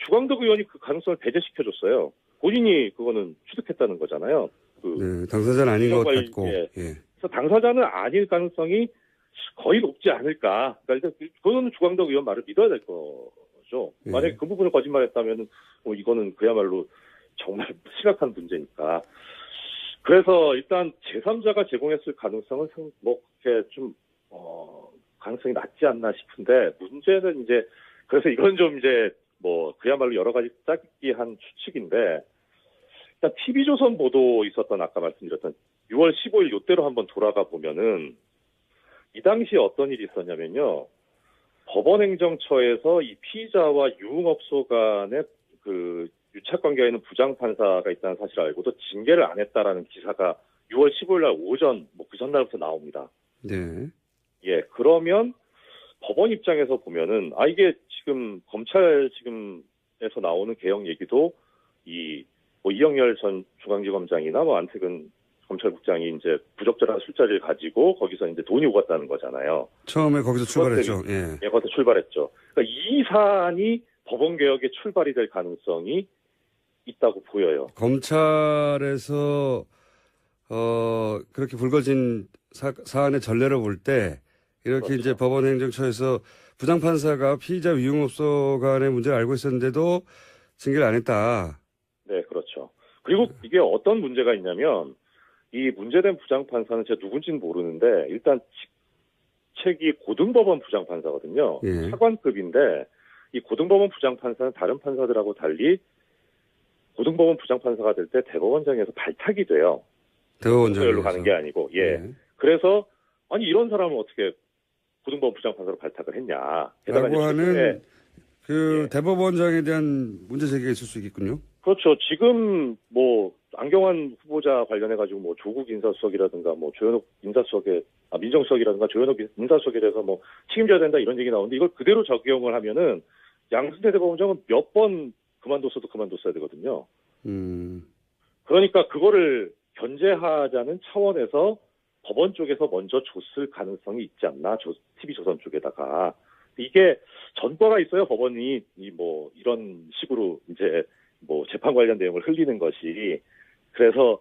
주광덕 의원이 그 가능성을 배제시켜줬어요. 본인이 그거는 취득했다는 거잖아요. 네, 당사자는 아닌 것 같고. 예. 예. 그래서 당사자는 아닐 가능성이 거의 높지 않을까. 그러니까 그거는 주광덕 의원 말을 믿어야 될 거죠. 예. 만약에 그 부분을 거짓말했다면 이거는 그야말로 정말 심각한 문제니까. 그래서 일단 제3자가 제공했을 가능성은 그렇게 좀 가능성이 낮지 않나 싶은데 문제는 이제 그래서 이건 좀 이제 뭐 그야말로 여러 가지 짜깁기한 추측인데 일단 TV조선 보도 있었던 아까 말씀드렸던 6월 15일 요때로 한번 돌아가 보면은 이 당시에 어떤 일이 있었냐면요. 법원행정처에서 이 피의자와 유흥업소 간의 그 유착관계에 있는 부장판사가 있다는 사실을 알고도 징계를 안 했다라는 기사가 6월 15일 날 오전 뭐 그 전날부터 나옵니다. 네. 예, 그러면 법원 입장에서 보면은 이게 지금 검찰 지금에서 나오는 개혁 얘기도 뭐 이영렬 전 중앙지검장이나 뭐 안태근 검찰국장이 이제 부적절한 술자리를 가지고 거기서 이제 돈이 오갔다는 거잖아요. 처음에 거기서 출발했죠. 예. 예, 거기서 출발했죠. 그러니까 이 사안이 법원 개혁의 출발이 될 가능성이 있다고 보여요. 검찰에서 그렇게 불거진 사안의 전례를 볼 때 이렇게 그렇죠. 이제 법원행정처에서 부장판사가 피의자 유흥업소 간의 문제를 알고 있었는데도 징계를 안 했다. 네, 그렇죠. 그리고 이게 어떤 문제가 있냐면 이 문제된 부장판사는 제가 누군지는 모르는데 일단 직책이 고등법원 부장판사거든요. 예. 차관급인데 이 고등법원 부장판사는 다른 판사들하고 달리 고등법원 부장판사가 될 때 대법원장에서 발탁이 돼요. 대법원장으로 가는 게 아니고. 예. 예. 그래서 아니 이런 사람을 어떻게 고등법원 부장판사로 발탁을 했냐. 게다가 라고 이제 하는 최근에 예. 대법원장에 대한 문제 제기가 있을 수 있겠군요. 그렇죠. 지금 뭐 안경환 후보자 관련해 가지고 뭐 조국 인사수석이라든가 뭐 조현옥 인사수석에 민정수석이라든가 조현옥 인사수석에 대해서 뭐 책임져야 된다 이런 얘기 나오는데 이걸 그대로 적용을 하면은 양승태 대법원장은 몇 번 그만뒀어야 되거든요. 그러니까 그거를 견제하자는 차원에서 법원 쪽에서 먼저 줬을 가능성이 있지 않나, TV조선 쪽에다가. 이게 전과가 있어요, 법원이, 뭐, 이런 식으로 이제, 뭐, 재판 관련 내용을 흘리는 것이. 그래서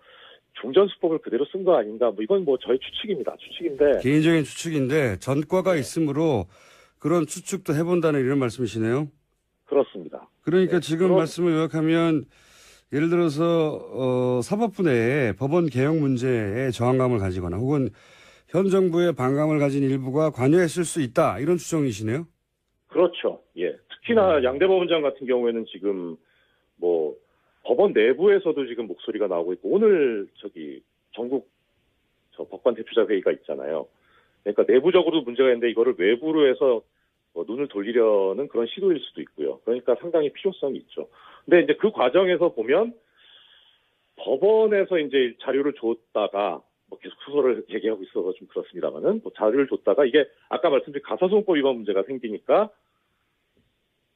종전수법을 그대로 쓴 거 아닌가, 뭐, 이건 뭐 저의 추측입니다. 추측인데. 개인적인 추측인데 전과가 있으므로 그런 추측도 해본다는 이런 말씀이시네요. 그렇습니다. 그러니까 네, 지금 말씀을 요약하면 예를 들어서 사법부 내에 법원 개혁 문제에 저항감을 가지거나 혹은 현 정부의 반감을 가진 일부가 관여했을 수 있다 이런 추정이시네요. 그렇죠. 예. 특히나 양 대법원장 같은 경우에는 지금 뭐 법원 내부에서도 지금 목소리가 나오고 있고 오늘 전국 법관 대표자 회의가 있잖아요. 그러니까 내부적으로도 문제가 있는데 이거를 외부로 해서 눈을 돌리려는 그런 시도일 수도 있고요. 그러니까 상당히 필요성이 있죠. 근데 이제 그 과정에서 보면 법원에서 이제 자료를 줬다가 뭐 계속 수소를 얘기하고 있어서 좀 그렇습니다만은 뭐 자료를 줬다가 이게 아까 말씀드린 가사소송법 위반 문제가 생기니까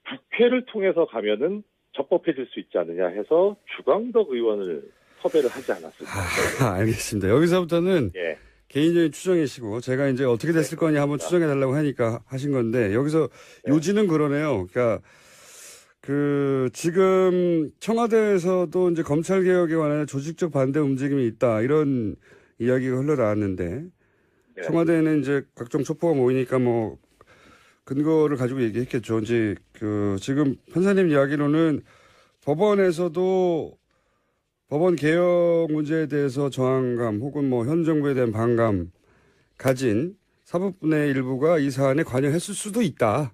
국회를 통해서 가면은 적법해질 수 있지 않느냐 해서 주광덕 의원을 섭외를 하지 않았을까. 알겠습니다. 여기서부터는 예. 개인적인 추정이시고 제가 이제 어떻게 됐을 거냐 한번 추정해 달라고 하니까 하신 건데 여기서 요지는 그러네요. 그러니까 지금 청와대에서도 이제 검찰 개혁에 관한 조직적 반대 움직임이 있다 이런 이야기가 흘러나왔는데 네. 청와대는 이제 각종 촉보가 모이니까 뭐 근거를 가지고 얘기했겠죠. 이제 지금 판사님 이야기로는 법원에서도 법원 개혁 문제에 대해서 저항감 혹은 뭐 현 정부에 대한 반감 가진 사법부 내 일부가 이 사안에 관여했을 수도 있다.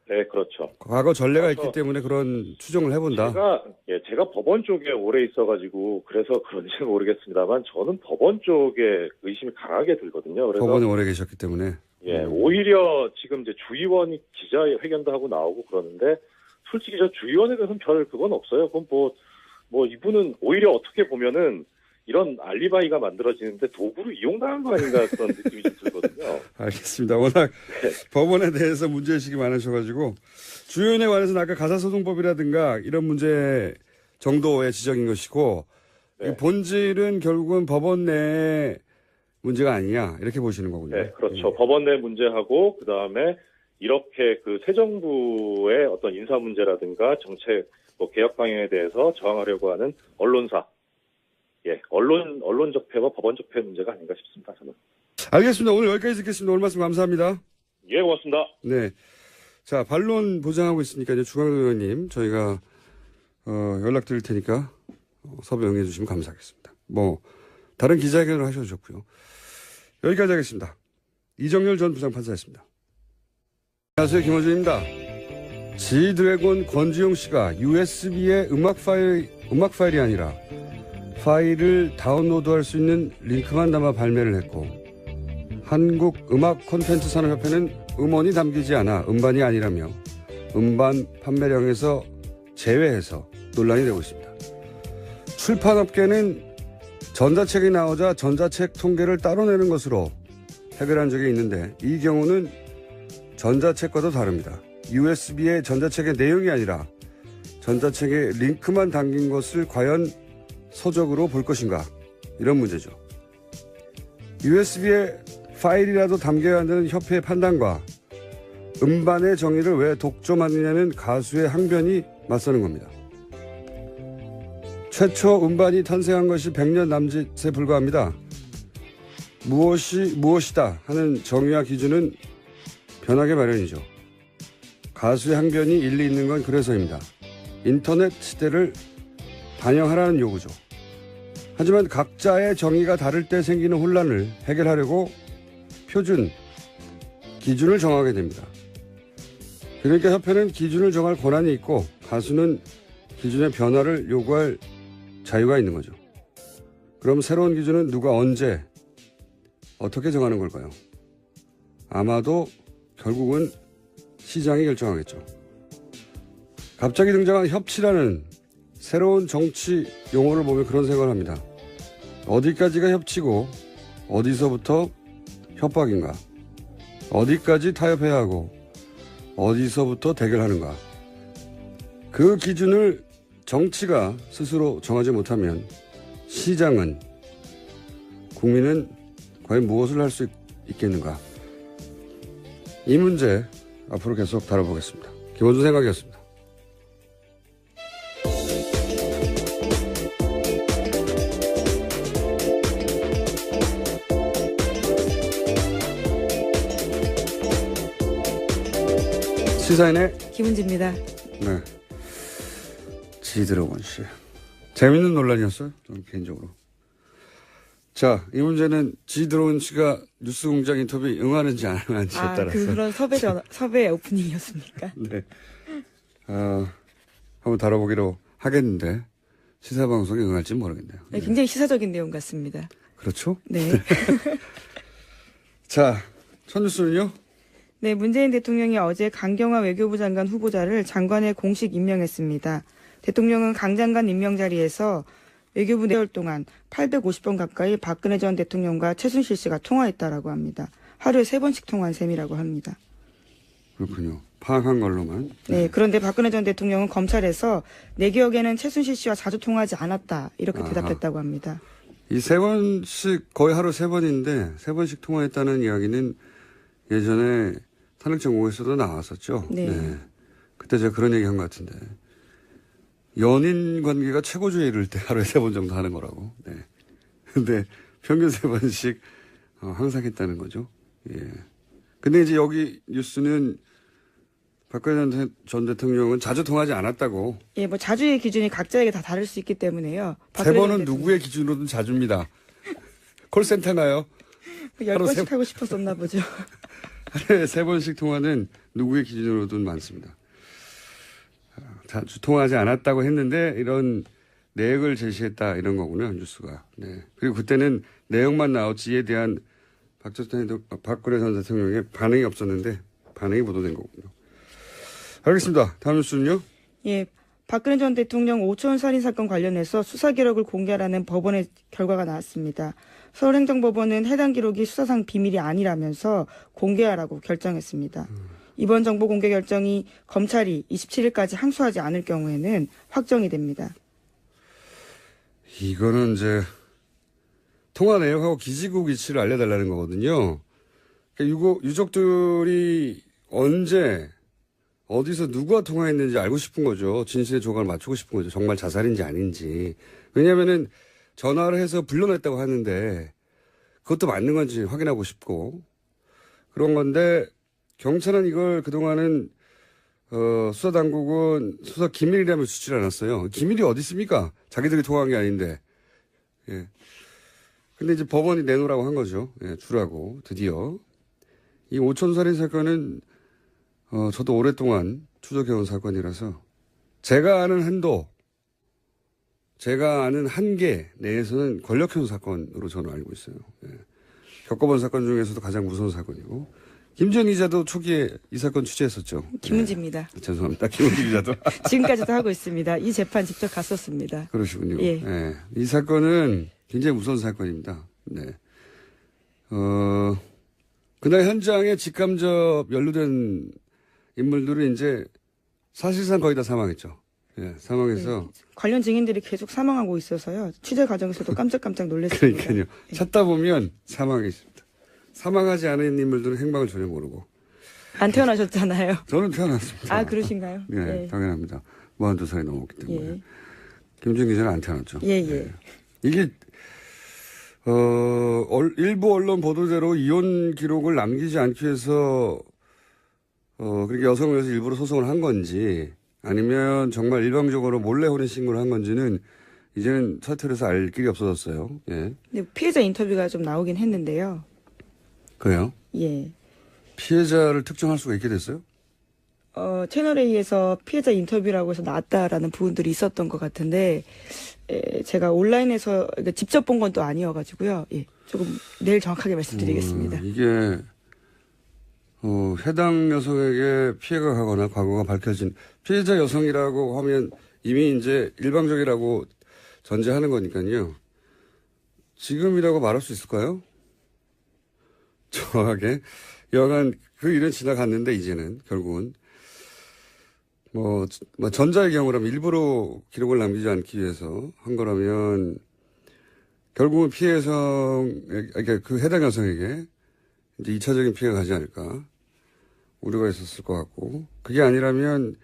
네, 그렇죠. 과거 전례가 있기 때문에 그런 추정을 해본다. 제가 법원 쪽에 오래 있어가지고 그래서 그런지는 모르겠습니다만 저는 법원 쪽에 의심이 강하게 들거든요. 그래서 법원에 오래 계셨기 때문에. 오히려 지금 이제 주의원이 기자회견도 하고 나오고 그러는데 솔직히 저 주의원에 대해서는 별 그건 없어요. 그건 뭐 이분은 오히려 어떻게 보면은 이런 알리바이가 만들어지는데 도구로 이용당한 거 아닌가 그런 느낌이 좀 들거든요. 알겠습니다. 워낙 법원에 대해서 문제의식이 많으셔가지고 주요인에 관해서는 아까 가사소송법이라든가 이런 문제 정도의 지적인 것이고 이 본질은 결국은 법원 내의 문제가 아니냐 이렇게 보시는 거군요. 네, 그렇죠. 법원 내 문제하고 그다음에 이렇게 새 정부의 어떤 인사 문제라든가 정책 개혁 방향에 대해서 저항하려고 하는 언론사. 언론 적폐와 법원 적폐 문제가 아닌가 싶습니다, 저는. 알겠습니다. 오늘 여기까지 듣겠습니다. 오늘 말씀 감사합니다. 예, 고맙습니다. 네. 자, 반론 보장하고 있으니까 이제 주광덕 의원님 저희가 연락드릴 테니까 섭외 응해 주시면 감사하겠습니다. 뭐 다른 기자회견을 하셔도 좋고요. 여기까지 하겠습니다. 이정열 전 부장판사였습니다. 안녕하세요. 김호준입니다. 지드래곤 권지용 씨가 USB에 음악 파일이 아니라 파일을 다운로드할 수 있는 링크만 담아 발매를 했고, 한국 음악 콘텐츠 산업협회는 음원이 담기지 않아 음반이 아니라며 음반 판매량에서 제외해서 논란이 되고 있습니다. 출판업계는 전자책이 나오자 전자책 통계를 따로 내는 것으로 해결한 적이 있는데, 이 경우는 전자책과도 다릅니다. USB에 전자책의 내용이 아니라 전자책에 링크만 담긴 것을 과연 서적으로 볼 것인가, 이런 문제죠. USB에 파일이라도 담겨야 한다는 협회의 판단과 음반의 정의를 왜 독점하느냐는 가수의 항변이 맞서는 겁니다. 최초 음반이 탄생한 것이 100년 남짓에 불과합니다. 무엇이 무엇이다 하는 정의와 기준은 변하게 마련이죠. 가수의 항변이 일리 있는 건 그래서입니다. 인터넷 시대를 반영하라는 요구죠. 하지만 각자의 정의가 다를 때 생기는 혼란을 해결하려고 표준, 기준을 정하게 됩니다. 그러니까 협회는 기준을 정할 권한이 있고, 가수는 기준의 변화를 요구할 자유가 있는 거죠. 그럼 새로운 기준은 누가 언제 어떻게 정하는 걸까요? 아마도 결국은 시장이 결정하겠죠. 갑자기 등장한 협치라는 새로운 정치 용어를 보면 그런 생각을 합니다. 어디까지가 협치고 어디서부터 협박인가? 어디까지 타협해야 하고 어디서부터 대결하는가? 그 기준을 정치가 스스로 정하지 못하면 시장은, 국민은 과연 무엇을 할 수 있겠는가? 이 문제 앞으로 계속 다뤄보겠습니다. 김원준 생각이었습니다. 시사인의 김은지입니다. 네. 지드래곤 씨. 재밌는 논란이었어요. 저는 개인적으로. 자, 이 문제는 지드래곤 씨가 뉴스공장 인터뷰에 응하는지 안 응하는지에 따라서. 그런 섭외 오프닝이었습니까? 네. 한번 다뤄보기로 하겠는데, 시사방송에 응할지 모르겠네요. 네, 굉장히 시사적인 내용 같습니다. 그렇죠? 네. 자, 첫 뉴스는요? 네, 문재인 대통령이 어제 강경화 외교부 장관 후보자를 장관에 공식 임명했습니다. 대통령은 강 장관 임명 자리에서 외교부 4개월 동안 850번 가까이 박근혜 전 대통령과 최순실 씨가 통화했다라고 합니다. 하루에 3번씩 통화한 셈이라고 합니다. 그렇군요. 파악한 걸로만. 네, 그런데 박근혜 전 대통령은 검찰에서 내 기억에는 최순실 씨와 자주 통화하지 않았다, 이렇게 대답했다고 합니다. 이 3번씩, 거의 하루 3번인데 3번씩 통화했다는 이야기는 예전에 탄핵정국에서도 나왔었죠. 네. 그때 제가 그런 얘기 한 것 같은데, 연인 관계가 최고조에 이를 때 하루에 3번 정도 하는 거라고. 네. 근데 평균 3번씩 항상 했다는 거죠. 예. 근데 이제 여기 뉴스는 박근혜 전 대통령은 자주 통하지 않았다고. 예, 뭐 자주의 기준이 각자에게 다 다를 수 있기 때문에요. 3번은 누구의 기준으로든 자주입니다. 콜센터나요? 10번씩 하고 싶었었나 보죠. 하루에 3번씩 통화는 누구의 기준으로든 많습니다. 자주 통화하지 않았다고 했는데 이런 내역을 제시했다, 이런 거군요, 뉴스가. 네. 그리고 그때는 내용만 나왔지 이에 대한 박근혜 전 대통령의 반응이 없었는데 반응이 보도된 거군요. 알겠습니다. 다음 뉴스는요? 예, 박근혜 전 대통령 오촌 살인 사건 관련해서 수사 기록을 공개하라는 법원의 결과가 나왔습니다. 서울행정법원은 해당 기록이 수사상 비밀이 아니라면서 공개하라고 결정했습니다. 이번 정보 공개 결정이 검찰이 27일까지 항소하지 않을 경우에는 확정이 됩니다. 이거는 이제 통화 내역하고 기지국 위치를 알려달라는 거거든요. 그러니까 유족들이 언제 어디서 누구와 통화했는지 알고 싶은 거죠. 진실의 조각을 맞추고 싶은 거죠. 정말 자살인지 아닌지. 왜냐하면은 전화를 해서 불러냈다고 하는데 그것도 맞는 건지 확인하고 싶고 그런 건데, 경찰은 이걸 그동안은 수사당국은 수사 기밀이라며 주질 않았어요. 기밀이 어디 있습니까? 자기들이 통화한 게 아닌데. 예. 근데 이제 법원이 내놓으라고 한 거죠. 예, 주라고. 드디어. 이 오촌살인 사건은 저도 오랫동안 추적해온 사건이라서 제가 아는 한도, 제가 아는 한계 내에서는 권력형 사건으로 저는 알고 있어요. 예. 겪어본 사건 중에서도 가장 무서운 사건이고 김지현 기자도 초기에 이 사건 취재했었죠. 김은지입니다. 죄송합니다. 김은지 기자도. 지금까지도 하고 있습니다. 이 재판 직접 갔었습니다. 그러시군요. 예. 예. 이 사건은 굉장히 무서운 사건입니다. 네. 그날 현장에 직간접 연루된 인물들은 이제 사실상 거의 다 사망했죠. 예, 사망해서. 네. 관련 증인들이 계속 사망하고 있어서요. 취재 과정에서도 깜짝깜짝 놀랐습니다. 그러니까요. 찾다 보면 사망했습니다. 사망하지 않은 인물들은 행방을 전혀 모르고. 안 태어나셨잖아요. 저는 태어났습니다. 아, 그러신가요? 네, 당연합니다. 42살이 넘었기 때문에. 예. 김준 기자는 안 태어났죠. 예, 예. 이게, 일부 언론 보도대로 이혼 기록을 남기지 않기 위해서, 그렇게 여성을 위해서 일부러 소송을 한 건지, 아니면 정말 일방적으로 몰래 혼인 신고를 한 건지는 이제는 사태에서 알 길이 없어졌어요. 예. 근데 피해자 인터뷰가 좀 나오긴 했는데요. 그래요? 예. 피해자를 특정할 수가 있게 됐어요? 채널A에서 피해자 인터뷰라고 해서 나왔다라는 부분들이 있었던 것 같은데, 제가 온라인에서 그러니까 직접 본 건 또 아니어가지고요. 예. 조금 내일 정확하게 말씀드리겠습니다. 이게, 해당 여성에게 피해가 가거나 과거가 밝혀진 피해자 여성이라고 하면 이미 이제 일방적이라고 전제하는 거니까요. 지금이라고 말할 수 있을까요? 정확하게. 여하간 그 일은 지나갔는데 이제는 결국은 뭐 전자의 경우라면 일부러 기록을 남기지 않기 위해서 한 거라면 결국은 피해 그러니까 그 해당 여성에게 이제 2차적인 피해가 가지 않을까 우려가 있었을 것 같고 그게 아니라면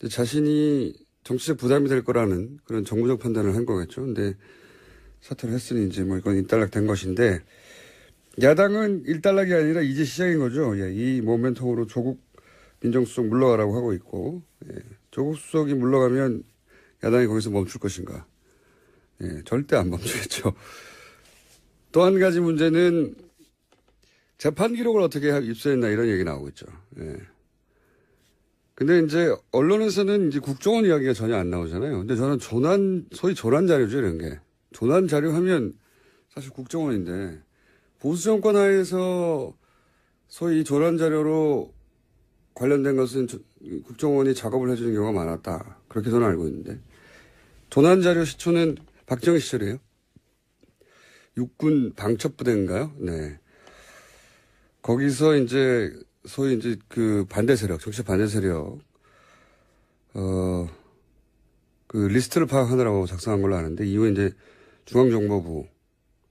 자신이 정치적 부담이 될 거라는 그런 정부적 판단을 한 거겠죠. 근데 사퇴를 했으니 이제 뭐 이건 일단락된 것인데 야당은 일단락이 아니라 이제 시작인 거죠. 예, 이 모멘텀으로 조국 민정수석 물러가라고 하고 있고 예, 조국 수석이 물러가면 야당이 거기서 멈출 것인가. 예, 절대 안 멈추겠죠. 또 한 가지 문제는 재판 기록을 어떻게 입수했나 이런 얘기 나오고 있죠. 예. 근데 이제 언론에서는 이제 국정원 이야기가 전혀 안 나오잖아요. 근데 저는 소위 조난 자료죠, 이런 게. 조난 자료 하면 사실 국정원인데 보수 정권 하에서 소위 조난 자료로 관련된 것은 국정원이 작업을 해주는 경우가 많았다. 그렇게 저는 알고 있는데 조난 자료 시초는 박정희 시절이에요. 육군 방첩부대인가요? 네. 거기서 이제 소위 이제 그 반대 세력, 정치 반대 세력, 그 리스트를 파악하느라고 작성한 걸로 아는데 이후에 이제 중앙정보부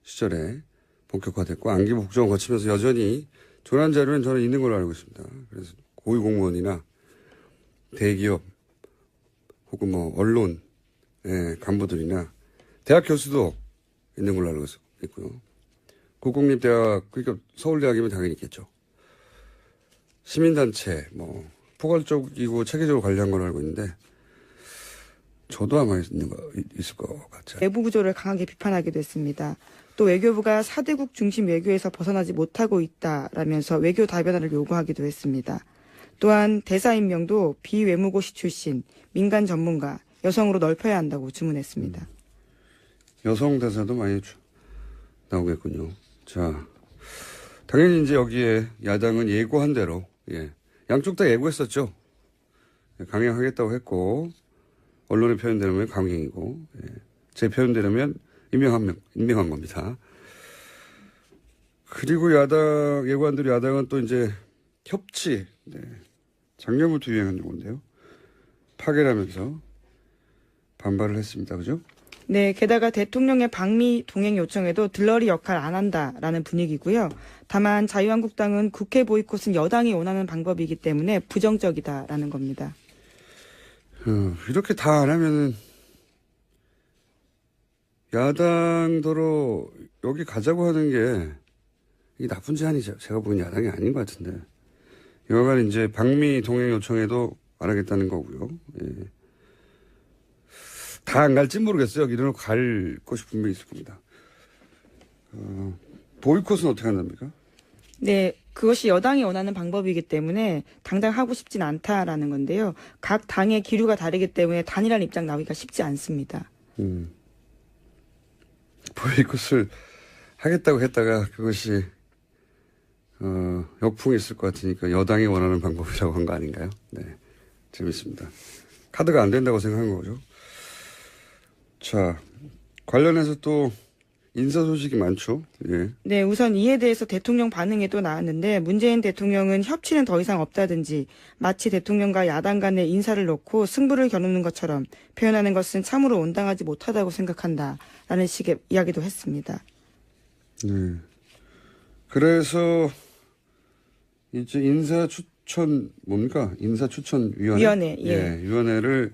시절에 본격화됐고 안기부 국정원 거치면서 여전히 조난 자료는 저는 있는 걸로 알고 있습니다. 그래서 고위공무원이나 대기업 혹은 뭐 언론 간부들이나 대학 교수도 있는 걸로 알고 있고요. 국공립대학 그러니까 서울대학이면 당연히 있겠죠. 시민단체 뭐 포괄적이고 체계적으로 관리한 걸로 알고 있는데 저도 아마 있을 것 같아요. 내부 구조를 강하게 비판하기도 했습니다. 또 외교부가 4대국 중심 외교에서 벗어나지 못하고 있다라면서 외교 다변화를 요구하기도 했습니다. 또한 대사 임명도 비외무고시 출신, 민간 전문가, 여성으로 넓혀야 한다고 주문했습니다. 여성 대사도 많이 나오겠군요. 자, 당연히 이제 여기에 야당은 예고한 대로, 예. 양쪽 다 예고했었죠. 강행하겠다고 했고, 언론의 표현대로면 강행이고, 예. 제 표현대로면 임명한 겁니다. 그리고 예고한 대로 야당은 또 이제 협치, 네. 작년부터 유행한 용어인데요. 파괴라면서 반발을 했습니다. 그죠? 네, 게다가 대통령의 방미 동행 요청에도 들러리 역할 안 한다라는 분위기고요. 다만 자유한국당은 국회 보이콧은 여당이 원하는 방법이기 때문에 부정적이다라는 겁니다. 이렇게 다 안 하면은 야당도로 여기 가자고 하는 게 이게 나쁜 제안이죠. 제가 보기엔 야당이 아닌 것 같은데. 여하간 이제 방미 동행 요청에도 안 하겠다는 거고요. 예. 다 안 갈지 모르겠어요. 여기로 갈 곳이 분명히 있을 겁니다. 보이콧은 어떻게 한답니까? 네, 그것이 여당이 원하는 방법이기 때문에 당장 하고 싶진 않다라는 건데요. 각 당의 기류가 다르기 때문에 단일한 입장 나오기가 쉽지 않습니다. 보이콧을 하겠다고 했다가 그것이 역풍이 있을 것 같으니까 여당이 원하는 방법이라고 한 거 아닌가요? 네, 재밌습니다. 카드가 안 된다고 생각한 거죠. 자, 관련해서 또 인사 소식이 많죠. 예. 네, 우선 이에 대해서 대통령 반응이 또 나왔는데 문재인 대통령은 협치는 더 이상 없다든지 마치 대통령과 야당 간의 인사를 놓고 승부를 겨누는 것처럼 표현하는 것은 참으로 온당하지 못하다고 생각한다라는 식의 이야기도 했습니다. 네. 그래서 이제 인사추천 뭡니까? 인사추천위원회. 예. 위원회를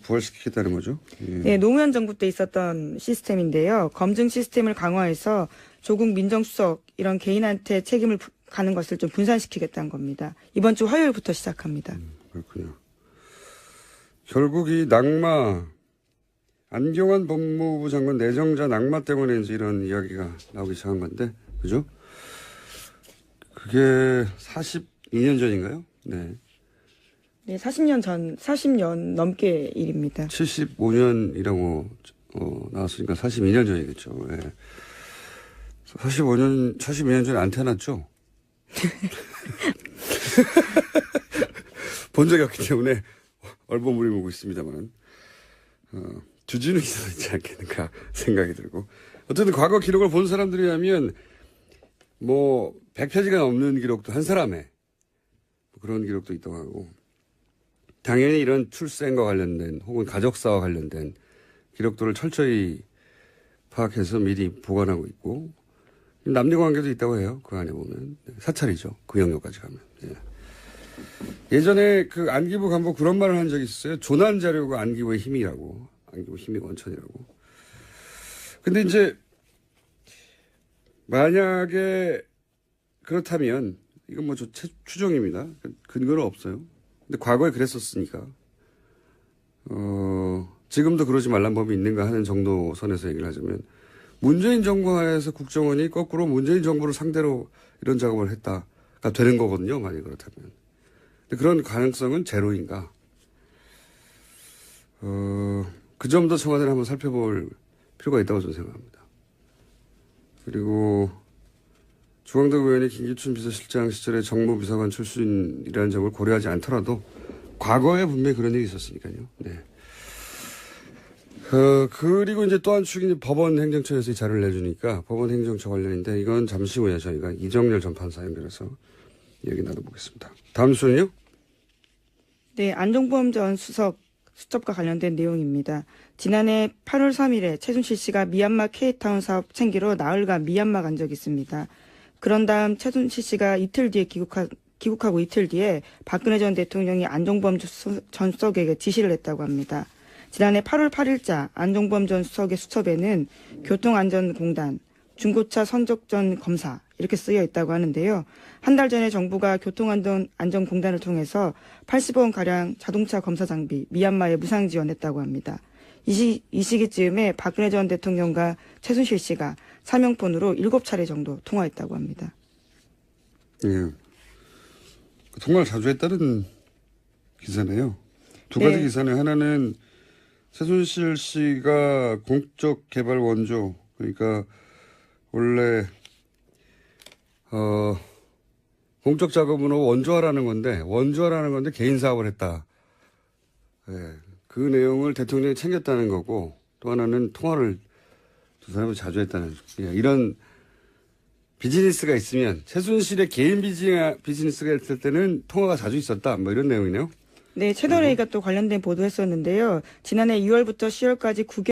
부활시키겠다는 거죠. 예. 네, 노무현 정부 때 있었던 시스템인데요. 검증 시스템을 강화해서 조국 민정수석 이런 개인한테 책임을 가는 것을 좀 분산시키겠다는 겁니다. 이번 주 화요일부터 시작합니다. 그렇군요. 결국 이 낙마, 안경환 법무부 장관 내정자 낙마 때문에 이제 이런 이야기가 나오기 시작한 건데, 그죠? 그게 42년 전인가요? 네. 네, 40년 넘게 일입니다. 75년이라고 나왔으니까 42년 전이겠죠. 예. 42년 전에 안 태어났죠? 본 적이 없기 때문에 얼버무리고 있습니다만 주진우 기사도 있지 않겠는가 생각이 들고. 어쨌든 과거 기록을 본 사람들이 하면 뭐 100페이지가 넘는 기록도 한 사람의 그런 기록도 있다고 하고, 당연히 이런 출생과 관련된 혹은 가족사와 관련된 기록들을 철저히 파악해서 미리 보관하고 있고, 남녀관계도 있다고 해요. 그 안에 보면. 사찰이죠. 그 영역까지 가면. 예. 예전에 그 안기부 간부 그런 말을 한 적이 있었어요. 조난 자료가 안기부의 힘이라고. 안기부 힘이 원천이라고. 근데 이제 만약에 그렇다면 이건 뭐 추정입니다. 근거는 없어요. 근데 과거에 그랬었으니까 지금도 그러지 말란 법이 있는가 하는 정도 선에서 얘기를 하자면, 문재인 정부 하에서 국정원이 거꾸로 문재인 정부를 상대로 이런 작업을 했다가 되는 거거든요. 만약 그렇다면. 근데 그런 가능성은 제로인가? 그 점도 청와대를 한번 살펴볼 필요가 있다고 저는 생각합니다. 그리고 주광덕 의원이 김기춘 비서실장 시절에 정무비서관 출신이라는 점을 고려하지 않더라도 과거에 분명히 그런 일이 있었으니까요. 네. 그리고 이제 또 한 축이 법원 행정처에서 이 자료를 내주니까 법원 행정처 관련인데, 이건 잠시 후에 저희가 이정렬 전 판사 연결해서 얘기 나눠보겠습니다. 다음 뉴스는요? 네, 안종범 전 수석 수첩과 관련된 내용입니다. 지난해 8월 3일에 최순실 씨가 미얀마 K타운 사업 챙기러 나흘간 미얀마 간 적이 있습니다. 그런 다음 최순실 씨가 귀국하고 이틀 뒤에 박근혜 전 대통령이 안종범 전 수석에게 지시를 했다고 합니다. 지난해 8월 8일자 안종범 전 수석의 수첩에는 교통안전공단, 중고차 선적전 검사 이렇게 쓰여 있다고 하는데요. 한 달 전에 정부가 교통안전공단을 통해서 80억원가량 자동차 검사 장비 미얀마에 무상 지원했다고 합니다. 이 시기쯤에 박근혜 전 대통령과 최순실 씨가 사명폰으로 7차례 정도 통화했다고 합니다. 예. 통화를 자주 했다는 기사네요. 두 가지 네. 기사네. 하나는 최순실 씨가 공적 개발 원조, 그러니까 원래 공적 작업으로 원조하라는 건데 개인 사업을 했다. 예. 그 내용을 대통령이 챙겼다는 거고, 또 하나는 통화를 두 사람이 자주 했다는, 이런 비즈니스가 있으면, 최순실의 개인 비즈니스가 있을 때는 통화가 자주 있었다. 뭐 이런 내용이네요. 네, 채널A가 또 관련된 보도했었는데요. 지난해 2월부터 10월까지 9개월